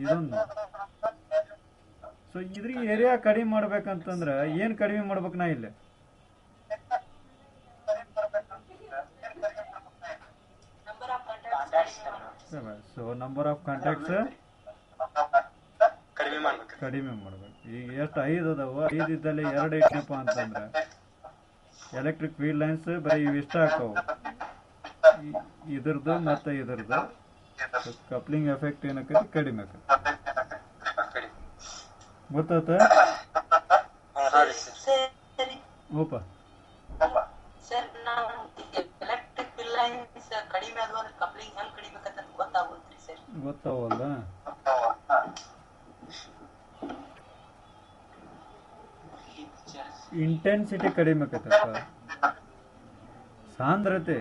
ಇದೊಂದು ನೋಡು. ಸೊ ಇದ್ರಿಗೆ ಏರಿಯಾ ಕಡಿಮೆ ಮಾಡ್ಬೇಕಂತಂದ್ರೆ ಏನು ಕಡಿಮೆ ಮಾಡ್ಬೇಕು ನಾ ಇಲ್ಲಿ? ಸೊ ನಂಬರ್ ಆಫ್ ಕಾಂಟ್ಯಾಕ್ಟ್ಸ್ ಕಡಿಮೆ ಮಾಡ್ಬೇಕು. ಈಗ ಎಷ್ಟು 5 ಅದಾವ, 5 ಇದ್ದಲ್ಲಿ 2 ಇಟ್ಟನಪ್ಪ ಅಂತಂದ್ರೆ ಎಲೆಕ್ಟ್ರಿಕ್ ಫೀಲ್ಡ್ ಲೈನ್ಸ್ ಬರೀ ಇವು ಇಷ್ಟ ಹಾಕವು, ಇದ್ರದ್ದು ಮತ್ತು ಇದ್ರದ್ದು ಕಪ್ಲಿಂಗ್ ಎಫೆಕ್ಟ್ ಏನಕ್ಕೈತಿ? ಕಡಿಮೆ ಆಕತಿ. ಗೊತ್ತಾತ? ಓಪ ಗೊತ್ತಾವಲ್ಲ. ಇಂಟೆನ್ಸಿಟಿ ಕಡಿಮೆ ಆಕೈತಪ್ಪ, ಸಾಂದ್ರತೆ.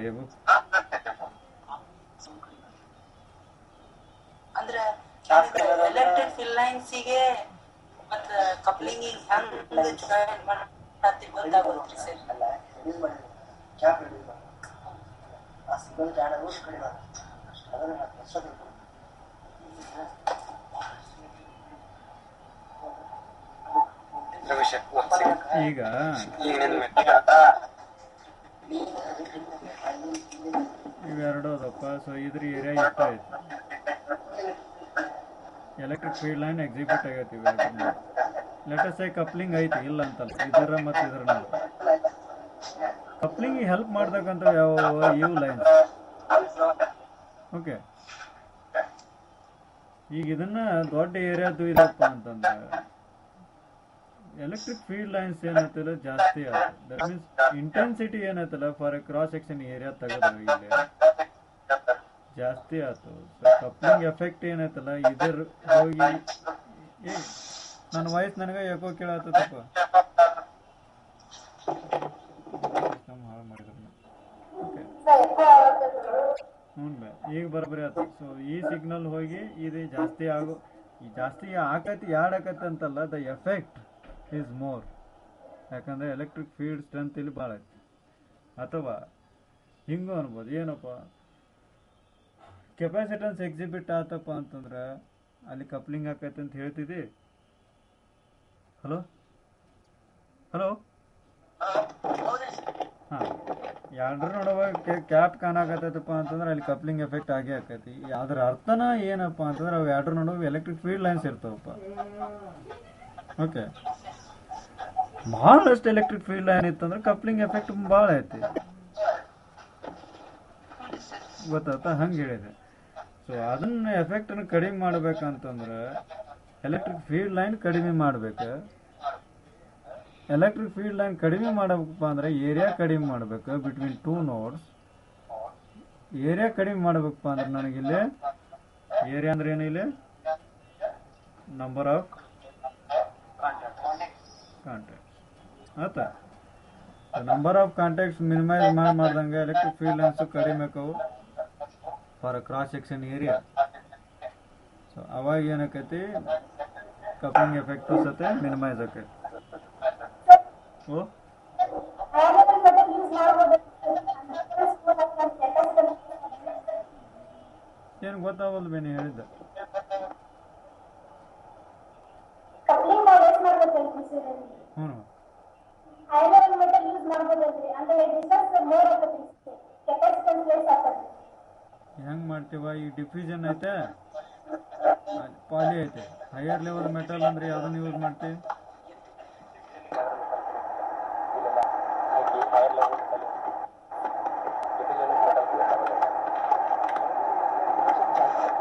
ಅಂದ್ರೆ ಎಲೆಕ್ಟ್ರಿಕ್ ಫೀಲ್ಡ್ ಲೈನ್ಸಿಗೆ ಮತ್ತು ಕಪ್ಲಿಂಗಿಗೆ ಹೆಂಗೆ ಜಾಯಿನ್ ಮಾಡತ್ತಿ ಗೊತ್ತಾಗೋದ್ರಿ ಸರ್? ಈಗ ಇವೆರಡು ಅದಪ್ಪ. ಸೊ ಇದ್ರ ಏರಿಯಾ ಇಷ್ಟ ಆಯ್ತು. ಎಲೆಕ್ಟ್ರಿಕ್ ಫೀಲ್ಡ್ ಲೈನ್ ಎಕ್ಸಿಕ್ಯೂಟ್ ಆಗೈತಿ. ಇವೆರಡು ಲೆಟಸ್ ಐ ಕಪ್ಲಿಂಗ್ ಐತಿ, ಇಲ್ಲ ಅಂತಲ್ಲ. ಇದರ ಮತ್ತು ಇದರ ನಡುವೆ ಕಪ್ಲಿಂಗ್ ಹೆಲ್ಪ್ ಮಾಡ್ತಕ್ಕಂಥ ಯಾವ ಇವು ಲೈನ್ಸ್. ಓಕೆ, ಈಗ ಇದನ್ನ ದೊಡ್ಡ ಏರಿಯಾದು ಇದಪ್ಪ ಅಂತಂದ್ರೆ ಎಲೆಕ್ಟ್ರಿಕ್ ಫೀಲ್ಡ್ ಲೈನ್ಸ್ ಏನೈತಲ್ಲ ಜಾಸ್ತಿ ಆಯ್ತು. ದಟ್ ಮೀನ್ಸ್ ಇಂಟೆನ್ಸಿಟಿ ಏನೈತಲ್ಲ for A cross section area ತೆಗೆದ್ರೆ ಇಲ್ಲಿ ಜಾಸ್ತಿ ಆಯ್ತು. ಕಪ್ಲಿಂಗ್ ಎಫೆಕ್ಟ್ ಏನೈತಲ್ಲ ಇದ್ರ ಹೋಗಿ ನನ್ನ ವಾಯ್ಸ್ ನನಗೆ ಯಾಕೋ ಕೇಳತ್ತಪ್ಪ. ಹಾಳು ಮಾಡಿದ್ರು. ಓಕೆ, ಹ್ಞೂ ಬೇ, ಈಗ ಬರೋಬ್ಬರಿ ಆಯ್ತು. ಸೊ ಈ ಸಿಗ್ನಲ್ ಹೋಗಿ ಇದು ಜಾಸ್ತಿ ಆಕತಿ ಯಾಡಕತಿ ಅಂತಲ್ಲ, ದ ಎಫೆಕ್ಟ್ ಈಸ್ ಮೋರ್. ಯಾಕಂದರೆ ಎಲೆಕ್ಟ್ರಿಕ್ ಫೀಲ್ಡ್ ಸ್ಟ್ರೆಂತ್ ಇಲ್ಲಿ ಭಾಳ ಐತಿ. ಅಥವಾ ಹಿಂಗೂ ಅನ್ಬೋದು, ಏನಪ್ಪ ಕೆಪಾಸಿಟನ್ಸ್ ಎಕ್ಸಿಬಿಟ್ ಆತಪ್ಪ ಅಂತಂದ್ರೆ ಅಲ್ಲಿ ಕಪ್ಲಿಂಗ್ ಆಕೈತೆ ಅಂತ ಹೇಳ್ತಿದ್ದಿ. ಹಲೋ ಹಲೋ ಹಾಂ, ಎರಡರ ನಡುವೆ ಕ್ಯಾಪ್ ಕಾಣಾಕತ್ತೈತಪ್ಪ ಅಂತಂದ್ರೆ ಅಲ್ಲಿ ಕಪ್ಲಿಂಗ್ ಎಫೆಕ್ಟ್ ಆಗೇ ಆಕೈತಿ. ಅದ್ರ ಅರ್ಥನ ಏನಪ್ಪ ಅಂತಂದ್ರೆ ಅವು ಎರಡರ ನಡುವೆ ಎಲೆಕ್ಟ್ರಿಕ್ ಫೀಲ್ಡ್ ಲೈನ್ಸ್ ಇರ್ತಾವಪ್ಪ. ಓಕೆ, ಭಾಳಷ್ಟು ಎಲೆಕ್ಟ್ರಿಕ್ ಫೀಲ್ಡ್ ಲೈನ್ ಇತ್ತಂದ್ರೆ ಕಪ್ಲಿಂಗ್ ಎಫೆಕ್ಟ್ ಭಾಳ ಐತಿ. ಗೊತ್ತಾಯ್ತಾ? ಹಂಗೆ ಹೇಳಿದೆ. ಸೊ ಅದನ್ನ ಎಫೆಕ್ಟನ್ನು ಕಡಿಮೆ ಮಾಡ್ಬೇಕಂತಂದ್ರೆ ಎಲೆಕ್ಟ್ರಿಕ್ ಫೀಲ್ಡ್ ಲೈನ್ ಕಡಿಮೆ ಮಾಡ್ಬೇಕು. ಎಲೆಕ್ಟ್ರಿಕ್ ಫೀಲ್ಡ್ ಲೈನ್ ಕಡಿಮೆ ಮಾಡಬೇಕಪ್ಪ ಅಂದ್ರೆ ಏರಿಯಾ ಕಡಿಮೆ ಮಾಡಬೇಕು ಬಿಟ್ವೀನ್ ಟೂ ನೋಡ್ಸ್. ಏರಿಯಾ ಕಡಿಮೆ ಮಾಡಬೇಕಪ್ಪ ಅಂದ್ರೆ ನನಗಿಲ್ಲಿ ಏರಿಯಾ ಅಂದ್ರೆ ಏನು? ಇಲ್ಲಿ ನಂಬರ್ ಆಫ್ ಕಾಂಟ್ಯಾಕ್ಟ್ಸ್ ಆಯ್ತಾ? ನಂಬರ್ ಆಫ್ ಕಾಂಟ್ಯಾಕ್ಟ್ಸ್ ಮಿನಿಮೈಸ್ ಮಾಡ್ದಂಗೆ ಎಲೆಕ್ಟ್ರಿಕ್ ಫೀಲ್ಡ್ ಲೈನ್ಸ್ ಕಡಿಮೆ ಆಕವು for cross section area. So ಅವಾಗ ಏನಕ್ಕೈತಿ? ಕಪ್ಲಿಂಗ್ ಎಫೆಕ್ಟ್ ಸತೆ ಮಿನಿಮೈಸ್ ಆಕೈತಿ. ಓ ಏನು ಗೊತ್ತಾಗಲ್ಲ ಬೇನಿ ಹೇಳಿದ್ದ. ಹ್ಞೂ, ಹೆಂಗ್ ಮಾಡ್ತೀವ? ಈ ಡಿಫ್ಯೂಷನ್ ಐತೆ, ಪಾಲಿ ಐತೆ. ಹೈಯರ್ ಲೆವೆಲ್ ಮೆಟಲ್ ಅಂದ್ರೆ ಯಾವ್ದನ್ನ ಯೂಸ್ ಮಾಡ್ತೀವಿ?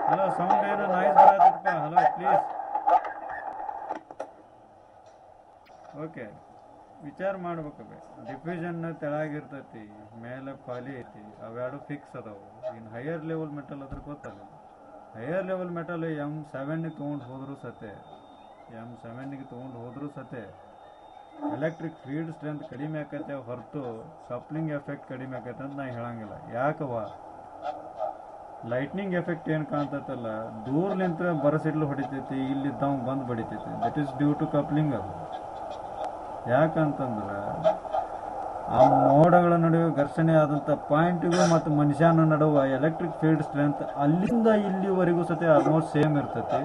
ಹಲೋ, ಸೌಂಡ್ ಏನೋ ನಾಯ್ಸ್ ಬರತ್ತಪ್ಪ. Hello please. ಓಕೆ, ವಿಚಾರ ಮಾಡ್ಬೇಕು. ಡಿಫ್ಯೂಷನ್ ತೆಳಗಿರ್ತೈತಿ, ಮೇಲೆ ಖಾಲಿ ಐತಿ, ಅವೆರಡು ಫಿಕ್ಸ್ ಅದಾವು. ಇನ್ನು ಹೈಯರ್ ಲೆವೆಲ್ ಮೆಟಲ್ ಅದ್ರ ಗೊತ್ತಲ್ಲ. ಹೈಯರ್ ಲೆವೆಲ್ ಮೆಟಲ್ M7ಗೆ ತೊಗೊಂಡು ಹೋದ್ರು ಸತೆ ಎಲೆಕ್ಟ್ರಿಕ್ ಫೀಲ್ಡ್ ಸ್ಟ್ರೆಂತ್ ಕಡಿಮೆ ಆಕೈತೆ ಹೊರತು ಕಪ್ಲಿಂಗ್ ಎಫೆಕ್ಟ್ ಕಡಿಮೆ ಆಕೈತೆ ಅಂತ ನಾ ಹೇಳಂಗಿಲ್ಲ. ಯಾಕವ ಲೈಟ್ನಿಂಗ್ ಎಫೆಕ್ಟ್ ಏನು ಕಾಣ್ತೈತಲ್ಲ, ದೂರ್ಲಿಂತ ಬರಸಿಡ್ಲು ಹೊಡಿತೈತಿ, ಇಲ್ಲಿದ್ದವ್ ಬಂದು ಬಡಿತೈತಿ. That is due to coupling. ಅದು ಯಾಕಂತಂದ್ರೆ ಆ ಮೋಡಗಳ ನಡುವೆ ಘರ್ಷಣೆ ಆದಂಥ ಪಾಯಿಂಟ್ಗೂ ಮತ್ತು ಮನುಷ್ಯನ ನಡುವೆ ಎಲೆಕ್ಟ್ರಿಕ್ ಫೀಲ್ಡ್ ಸ್ಟ್ರೆಂತ್ ಅಲ್ಲಿಂದ ಇಲ್ಲಿವರೆಗೂ ಸತಿ ಆಲ್ಮೋಸ್ಟ್ ಸೇಮ್ ಇರ್ತೈತಿ.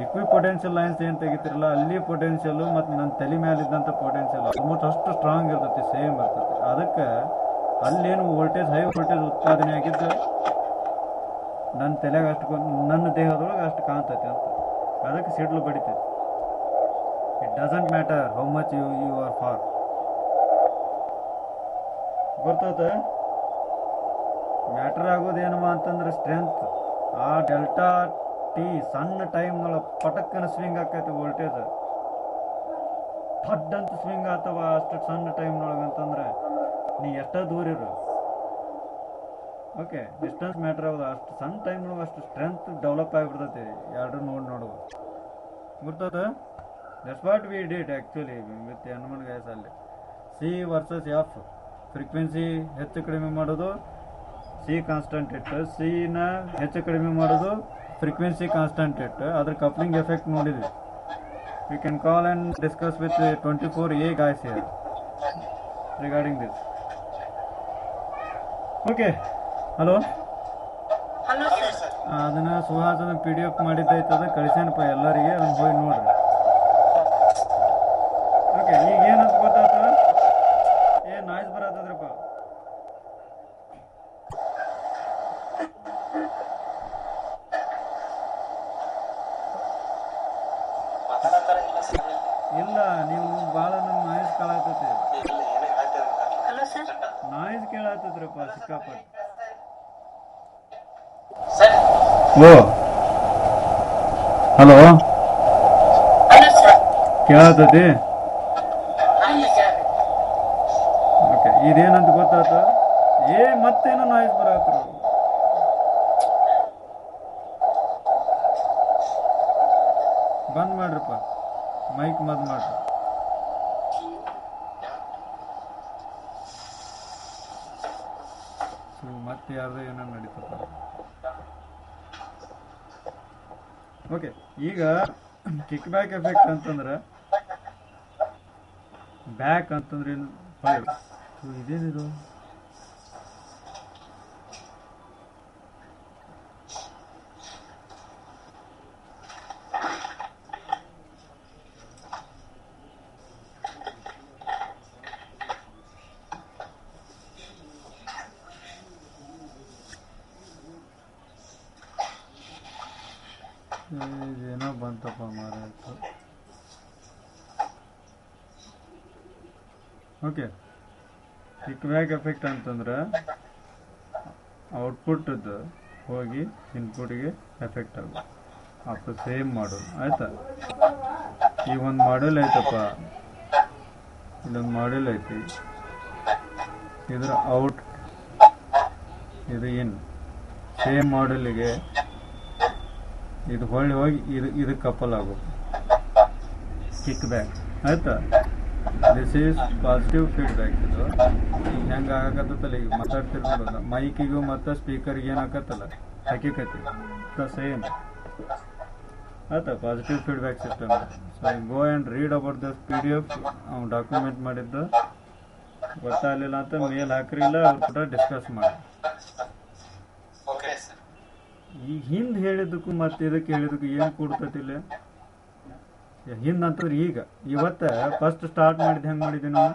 ಇಕ್ವಿ ಪೊಟೆನ್ಷಿಯಲ್ ಲೈನ್ಸ್ ಏನು ತೆಗಿತಿರಲ್ಲ, ಅಲ್ಲಿ ಪೊಟೆನ್ಷಿಯಲು ಮತ್ತು ನನ್ನ ತಲೆ ಮೇಲಿದ್ದಂಥ ಪೊಟೆನ್ಷಿಯಲ್ ಆಲ್ಮೋಸ್ಟ್ ಅಷ್ಟು ಸ್ಟ್ರಾಂಗ್ ಇರ್ತೈತಿ, ಸೇಮ್ ಇರ್ತೈತಿ. ಅದಕ್ಕೆ ಅಲ್ಲೇನು ವೋಲ್ಟೇಜ್, ಹೈ ವೋಲ್ಟೇಜ್ ಉತ್ಪಾದನೆ ಆಗಿದ್ದು ನನ್ನ ತಲೆಗೆ ಅಷ್ಟು, ನನ್ನ ದೇಹದೊಳಗೆ ಅಷ್ಟು ಕಾಣ್ತೈತಿ ಅಂತ. ಅದಕ್ಕೆ ಸಿಡ್ಲು ಬಡಿತೈತಿ. It doesn't matter how much you are far. ಗೊತ್ತೈತೆ? ಮ್ಯಾಟರ್ ಆಗೋದೇನವ ಅಂತಂದ್ರೆ ಸ್ಟ್ರೆಂತ್. ಆ ಡೆಲ್ಟಾ ಟಿ ಸಣ್ಣ ಟೈಮ್ನೊಳಗೆ ಪಟಕ್ಕನ ಸ್ವಿಂಗ್ ಆಕೈತೆ ವೋಲ್ಟೇಜ್, ಥಡ್ ಅಂತ ಸ್ವಿಂಗ್ ಆಗ್ತವ ಅಷ್ಟು ಸಣ್ಣ ಟೈಮ್ನೊಳಗೆ. ಅಂತಂದ್ರೆ ನೀ ಎಷ್ಟೋ ದೂರ ಇರು, ಓಕೆ, ಡಿಸ್ಟೆನ್ಸ್ ಮ್ಯಾಟರ್ ಆಗೋದು. ಅಷ್ಟು ಸಣ್ಣ ಟೈಮ್ನೊಳಗೆ ಅಷ್ಟು ಸ್ಟ್ರೆಂತ್ ಡೆವಲಪ್ ಆಗಿಬಿಡ್ತೈತಿ. ಎರಡು ನೋಡುವ ಗೊತ್ತದ. That's what we did actually with Hanuman gas ಅಲ್ಲಿ. ಸಿ ವರ್ಸಸ್ ಎಫ್, ಫ್ರೀಕ್ವೆನ್ಸಿ ಹೆಚ್ಚು ಕಡಿಮೆ ಮಾಡೋದು ಸಿ ಕಾನ್ಸ್ಟಂಟ್ ಇಟ್ಟು, ಸಿನ ಹೆಚ್ಚು ಕಡಿಮೆ ಮಾಡೋದು ಫ್ರೀಕ್ವೆನ್ಸಿ ಕಾನ್ಸ್ಟಂಟ್ ಇಟ್ಟು, ಅದ್ರ ಕಪ್ಲಿಂಗ್ ಎಫೆಕ್ಟ್ ನೋಡಿದ್ವಿ. We can call and discuss with 24A guys here regarding this. Okay, hello. ಅದನ್ನ ಸುಹಾಸನ PDF ಮಾಡಿದ್ದೈತದ ಕಳಿಸ್ಯಾನಪ್ಪ ಎಲ್ಲರಿಗೆ, ಅದನ್ನ ಹೋಗಿ ನೋಡ್ರಿ. ಓಕೆ, ಈಗ ಏನಂತ ಗೊತ್ತಾಯ್ತು? ನಾಯ್ಸ್ ಬರತ್ತದ್ರಪ್ಪ. ಇಲ್ಲ, ನೀವು ಭಾಳ ನಮ್ಮ ನಾಯ್ಸ್ ಕೇಳತ್ತೈತಿ. ನಾಯ್ಸ್ ಕೇಳತ್ತದ್ರಪ್ಪ ಸಿಕ್ಕಾಪಟ್ಟೆ. ಓ ಹಲೋ, ಕೇಳತ್ತೈತಿ? ಓಕೆ, ಇದೇನಂತ ಗೊತ್ತಾಯ್ತು? ಮತ್ತೇನೋ ನಾಯ್ಸ್ ಬರತ್ರು. ಬಂದ್ ಮಾಡ್ರಪ್ಪ ಮೈಕ್, ಬಂದ್ ಮಾಡ್ರಿ. ಮತ್ತೆ ಯಾರ್ದು ಏನೋ ನಡೀತಪ್ಪ. ಓಕೆ, ಈಗ ಕಿಕ್ ಬ್ಯಾಕ್ ಎಫೆಕ್ಟ್ ಅಂತಂದ್ರೆ, ಬ್ಯಾಕ್ ಅಂತಂದ್ರೆ ಇದೇನಿದು? ಏನೋ ಬಂತಪ್ಪ ಮಾರಾಯ್ತು. ಓಕೆ, ಕಿಕ್ ಬ್ಯಾಕ್ ಎಫೆಕ್ಟ್ ಅಂತಂದ್ರೆ ಔಟ್ಪುಟ್ಟದ್ದು ಹೋಗಿ ಇನ್ಪುಟ್ಗೆ ಎಫೆಕ್ಟ್ ಆಗೋದು. ಅಪ್ಪ ಸೇಮ್ ಮಾಡೋದು ಆಯ್ತಾ? ಈ ಒಂದು ಮಾಡೆಲ್ ಐತಪ್ಪ, ಇದೊಂದು ಮಾಡೆಲ್ ಐತಿ. ಇದ್ರ ಔಟ್, ಇದು ಇನ್. ಸೇಮ್ ಮಾಡೆಲಿಗೆ ಇದು ಹೊಳ್ಳಿ ಹೋಗಿ ಇದು ಕಪಲ್ ಆಗೋದು, ಕಿಕ್ ಬ್ಯಾಕ್ ಆಯ್ತಾ? This is positive feedback. ಇದು ಹೆಂಗೆ ಆಗಕತ್ತಲ್ಲ, ಈಗ ಮಾತಾಡ್ತಿರ್ಬೋದು ಮೈಕಿಗೂ ಮತ್ತು ಸ್ಪೀಕರ್ಗೆ ಏನಾಗತ್ತಲ್ಲ ಹಕ್ಕಿಕತಿ ಸೇಮ್ ಆಯ್ತಾ? Positive feedback system. So go and read about this PDF. ಅವ್ನು ಡಾಕ್ಯುಮೆಂಟ್ ಮಾಡಿದ್ದು ಗೊತ್ತಾಗಲಿಲ್ಲ ಅಂತ ಮೇಲ್ ಹಾಕ್ರಿಲ್ಲ, ಅವ್ರ ಕೂಡ ಡಿಸ್ಕಸ್ ಮಾಡಿ. ಈ ಹಿಂದೆ ಹೇಳಿದ್ದಕ್ಕೂ ಮತ್ತು ಇದಕ್ಕೆ ಹೇಳಿದ್ದಕ್ಕೂ ಏನು ಕೊಡ್ತತಿಲ್ಲ? ಹಿಂದೆ ಅಂತಂದ್ರೆ ಈಗ ಇವತ್ತ ಫಸ್ಟ್ ಸ್ಟಾರ್ಟ್ ಮಾಡಿದ್ದು ಹೆಂಗೆ ಮಾಡಿದ್ವಿ ನಾವು?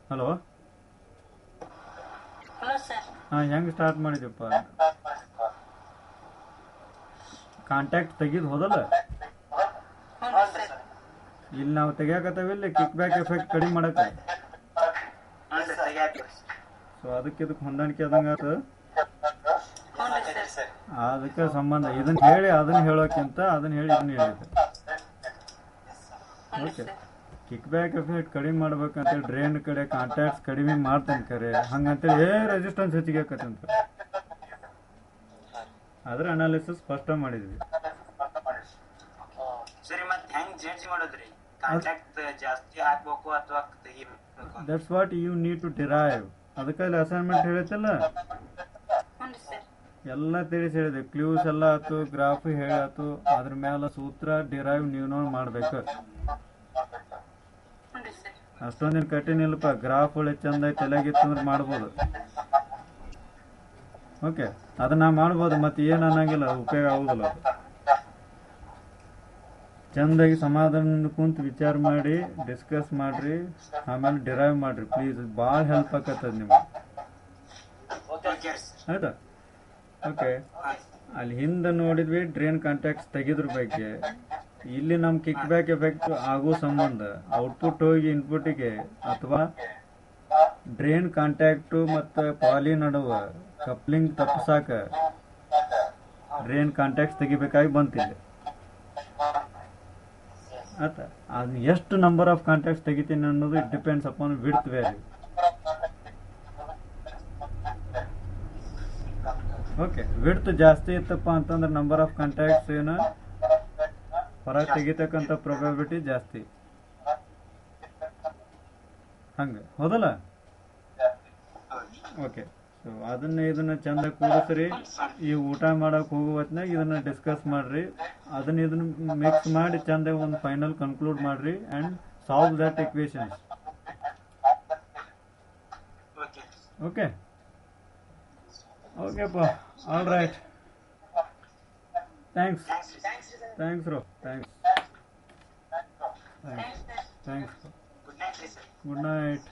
ಹಲೋ, ಹಾಂ, ಹೆಂಗೆ ಸ್ಟಾರ್ಟ್ ಮಾಡಿದ್ವಪ್ಪ? ಕಾಂಟ್ಯಾಕ್ಟ್ ತೆಗೆದು ಹೋದಲ್ಲ, ಇಲ್ಲಿ ನಾವು ತೆಗಿಯಾಕತ್ತವಿಲ್ಲ ಕಿಕ್ ಬ್ಯಾಕ್ ಎಫೆಕ್ಟ್ ಕಡಿಮೆ ಮಾಡಕ್ಕೆ. ಸೊ ಅದಕ್ಕೆ ಇದಕ್ಕೆ ಹೊಂದಾಣಿಕೆ ಆದಂಗೆ ಆತು. ಅದಕ್ಕೆ ಸಂಬಂಧ ಇದನ್ನ ಹೇಳಿ ಅದನ್ನ ಹೇಳೋಕ್ಕಿಂತ ಅದನ್ನ ಹೇಳಿ ಇದನ್ನ ಹೇಳಿದ್ದೆ. ಓಕೆ ಕಿಕ್ ಬ್ಯಾಕ್ ಎಫೆಕ್ಟ್ ಕಡಿಮೆ ಮಾಡ್ಬೇಕಂತೇಳಿ ಡ್ರೈನ್ ಕಡೆ ಕಾಂಟ್ಯಾಕ್ಟ್ಸ್ ಕಡಿಮೆ ಮಾಡ್ತಾನೆ ಕರೆ ಹಂಗಂತೇಳಿ ರೆಸಿಸ್ಟೆನ್ಸ್ ಹೆಚ್ಚಿಗೆ ಆಕತ್ತಂತ ಅದ್ರ ಅನಾಲಿಸಿಸ್ ಸ್ಪಷ್ಟ ಮಾಡಿದ್ವಿ. ಸರಿ ಮತ್ತೆ ಹೆಂಗ್ ಜಡ್ಜ್ ಮಾಡೋದ್ರಿ ಕಾಂಟ್ಯಾಕ್ಟ್ ಜಾಸ್ತಿ ಹಾಕ್ಬೇಕು ಅಥವಾ ತೆಗಿಬೇಕು? That's what you need to derive. ಅದಕ್ಕಾಗಿ ಅಸೈನ್ಮೆಂಟ್ ಹೇಳೈತಲ್ಲ ಎಲ್ಲ ತಿಳಿಸಿ ಹೇಳಿದೆ, ಕ್ಲೂಸ್ ಎಲ್ಲ ಆಯ್ತು, ಗ್ರಾಫ್ ಹೇಳಾತು, ಅದ್ರ ಮೇಲೆ ಸೂತ್ರ ಡಿರೈವ್ ನೀವು ನೋಡಿ ಮಾಡ್ಬೇಕು. ಅಷ್ಟೊಂದಿನ ಕಠಿಣ ಇಲ್ಲಪ್ಪ, ಗ್ರಾಫ್ ಒಳ್ಳೆ ಚಂದ ತಲೆಗಿತ್ತು ಅಂದ್ರೆ ಮಾಡ್ಬೋದು. ಓಕೆ ಅದನ್ನ ಮಾಡ್ಬೋದು, ಮತ್ತೆ ಏನು ಅನ್ನಂಗಿಲ್ಲ, ಉಪಯೋಗ ಆಗುದಿಲ್ಲ. ಅದು ಚಂದಾಗಿ ಸಮಾಧಾನ ಕುಂತು ವಿಚಾರ ಮಾಡಿ ಡಿಸ್ಕಸ್ ಮಾಡ್ರಿ, ಆಮೇಲೆ ಡಿರೈವ್ ಮಾಡ್ರಿ ಪ್ಲೀಸ್. ಭಾಳ ಹೆಲ್ಪ್ ಆಕತ್ತದ ನಿಮ್ಗೆ, ಆಯ್ತಾ? ಓಕೆ ಅಲ್ಲಿ ಹಿಂದೆ ನೋಡಿದ್ವಿ ಡ್ರೈನ್ ಕಾಂಟ್ಯಾಕ್ಟ್ಸ್ ತೆಗೆದ್ರ ಬಗ್ಗೆ. ಇಲ್ಲಿ ನಮ್ಮ ಕಿಕ್ ಬ್ಯಾಕ್ ಎಫೆಕ್ಟ್ ಆಗೋ ಸಂಬಂಧ ಔಟ್ಪುಟ್ ಹೋಗಿ ಇನ್ಪುಟ್ಟಿಗೆ ಅಥವಾ ಡ್ರೈನ್ ಕಾಂಟ್ಯಾಕ್ಟು ಮತ್ತು ಪಾಲಿ ನಡುವ ಕಪ್ಲಿಂಗ್ ತಪ್ಪಿಸಾಕ ಡ್ರೈನ್ ಕಾಂಟ್ಯಾಕ್ಟ್ಸ್ ತೆಗಿಬೇಕಾಗಿ ಬಂತಿಲ್ಲ. ಆಯ್ತಾ? ಅದು ಎಷ್ಟು ನಂಬರ್ ಆಫ್ ಕಾಂಟ್ಯಾಕ್ಟ್ಸ್ ತೆಗಿತೀನಿ ಅನ್ನೋದು it depends upon width value. Okay width ಜಾಸ್ತಿ ಇತ್ತಪ್ಪ ಅಂತಂದ್ರೆ ನಂಬರ್ ಆಫ್ ಕಾಂಟ್ಯಾಕ್ಟ್ಸ್ ಏನು ಹೊರಗೆ ತೆಗಿತಕ್ಕಂಥ ಪ್ರೊಬಬಿಲಿಟಿ ಜಾಸ್ತಿ. ಹಂಗೆ ಹೌದಲ್ಲ? ಓಕೆ ಸೊ ಇದನ್ನ ಚಂದ ಕೂಡಿಸ್ರಿ. ಈ ಊಟ ಮಾಡಕ್ ಹೋಗೋ ಹೊತ್ನಾಗ ಇದನ್ನ ಡಿಸ್ಕಸ್ ಮಾಡ್ರಿ, ಇದನ್ನ ಮಿಕ್ಸ್ ಮಾಡಿ ಚಂದ ಒಂದು ಫೈನಲ್ ಕನ್ಕ್ಲೂಡ್ ಮಾಡ್ರಿ and solve that equations. Okay ಓಕೆಪ್ಪ, ಆಲ್ ರೈಟ್, ಥ್ಯಾಂಕ್ಸ್ ರೋ, ಥ್ಯಾಂಕ್ಸ್. Good night.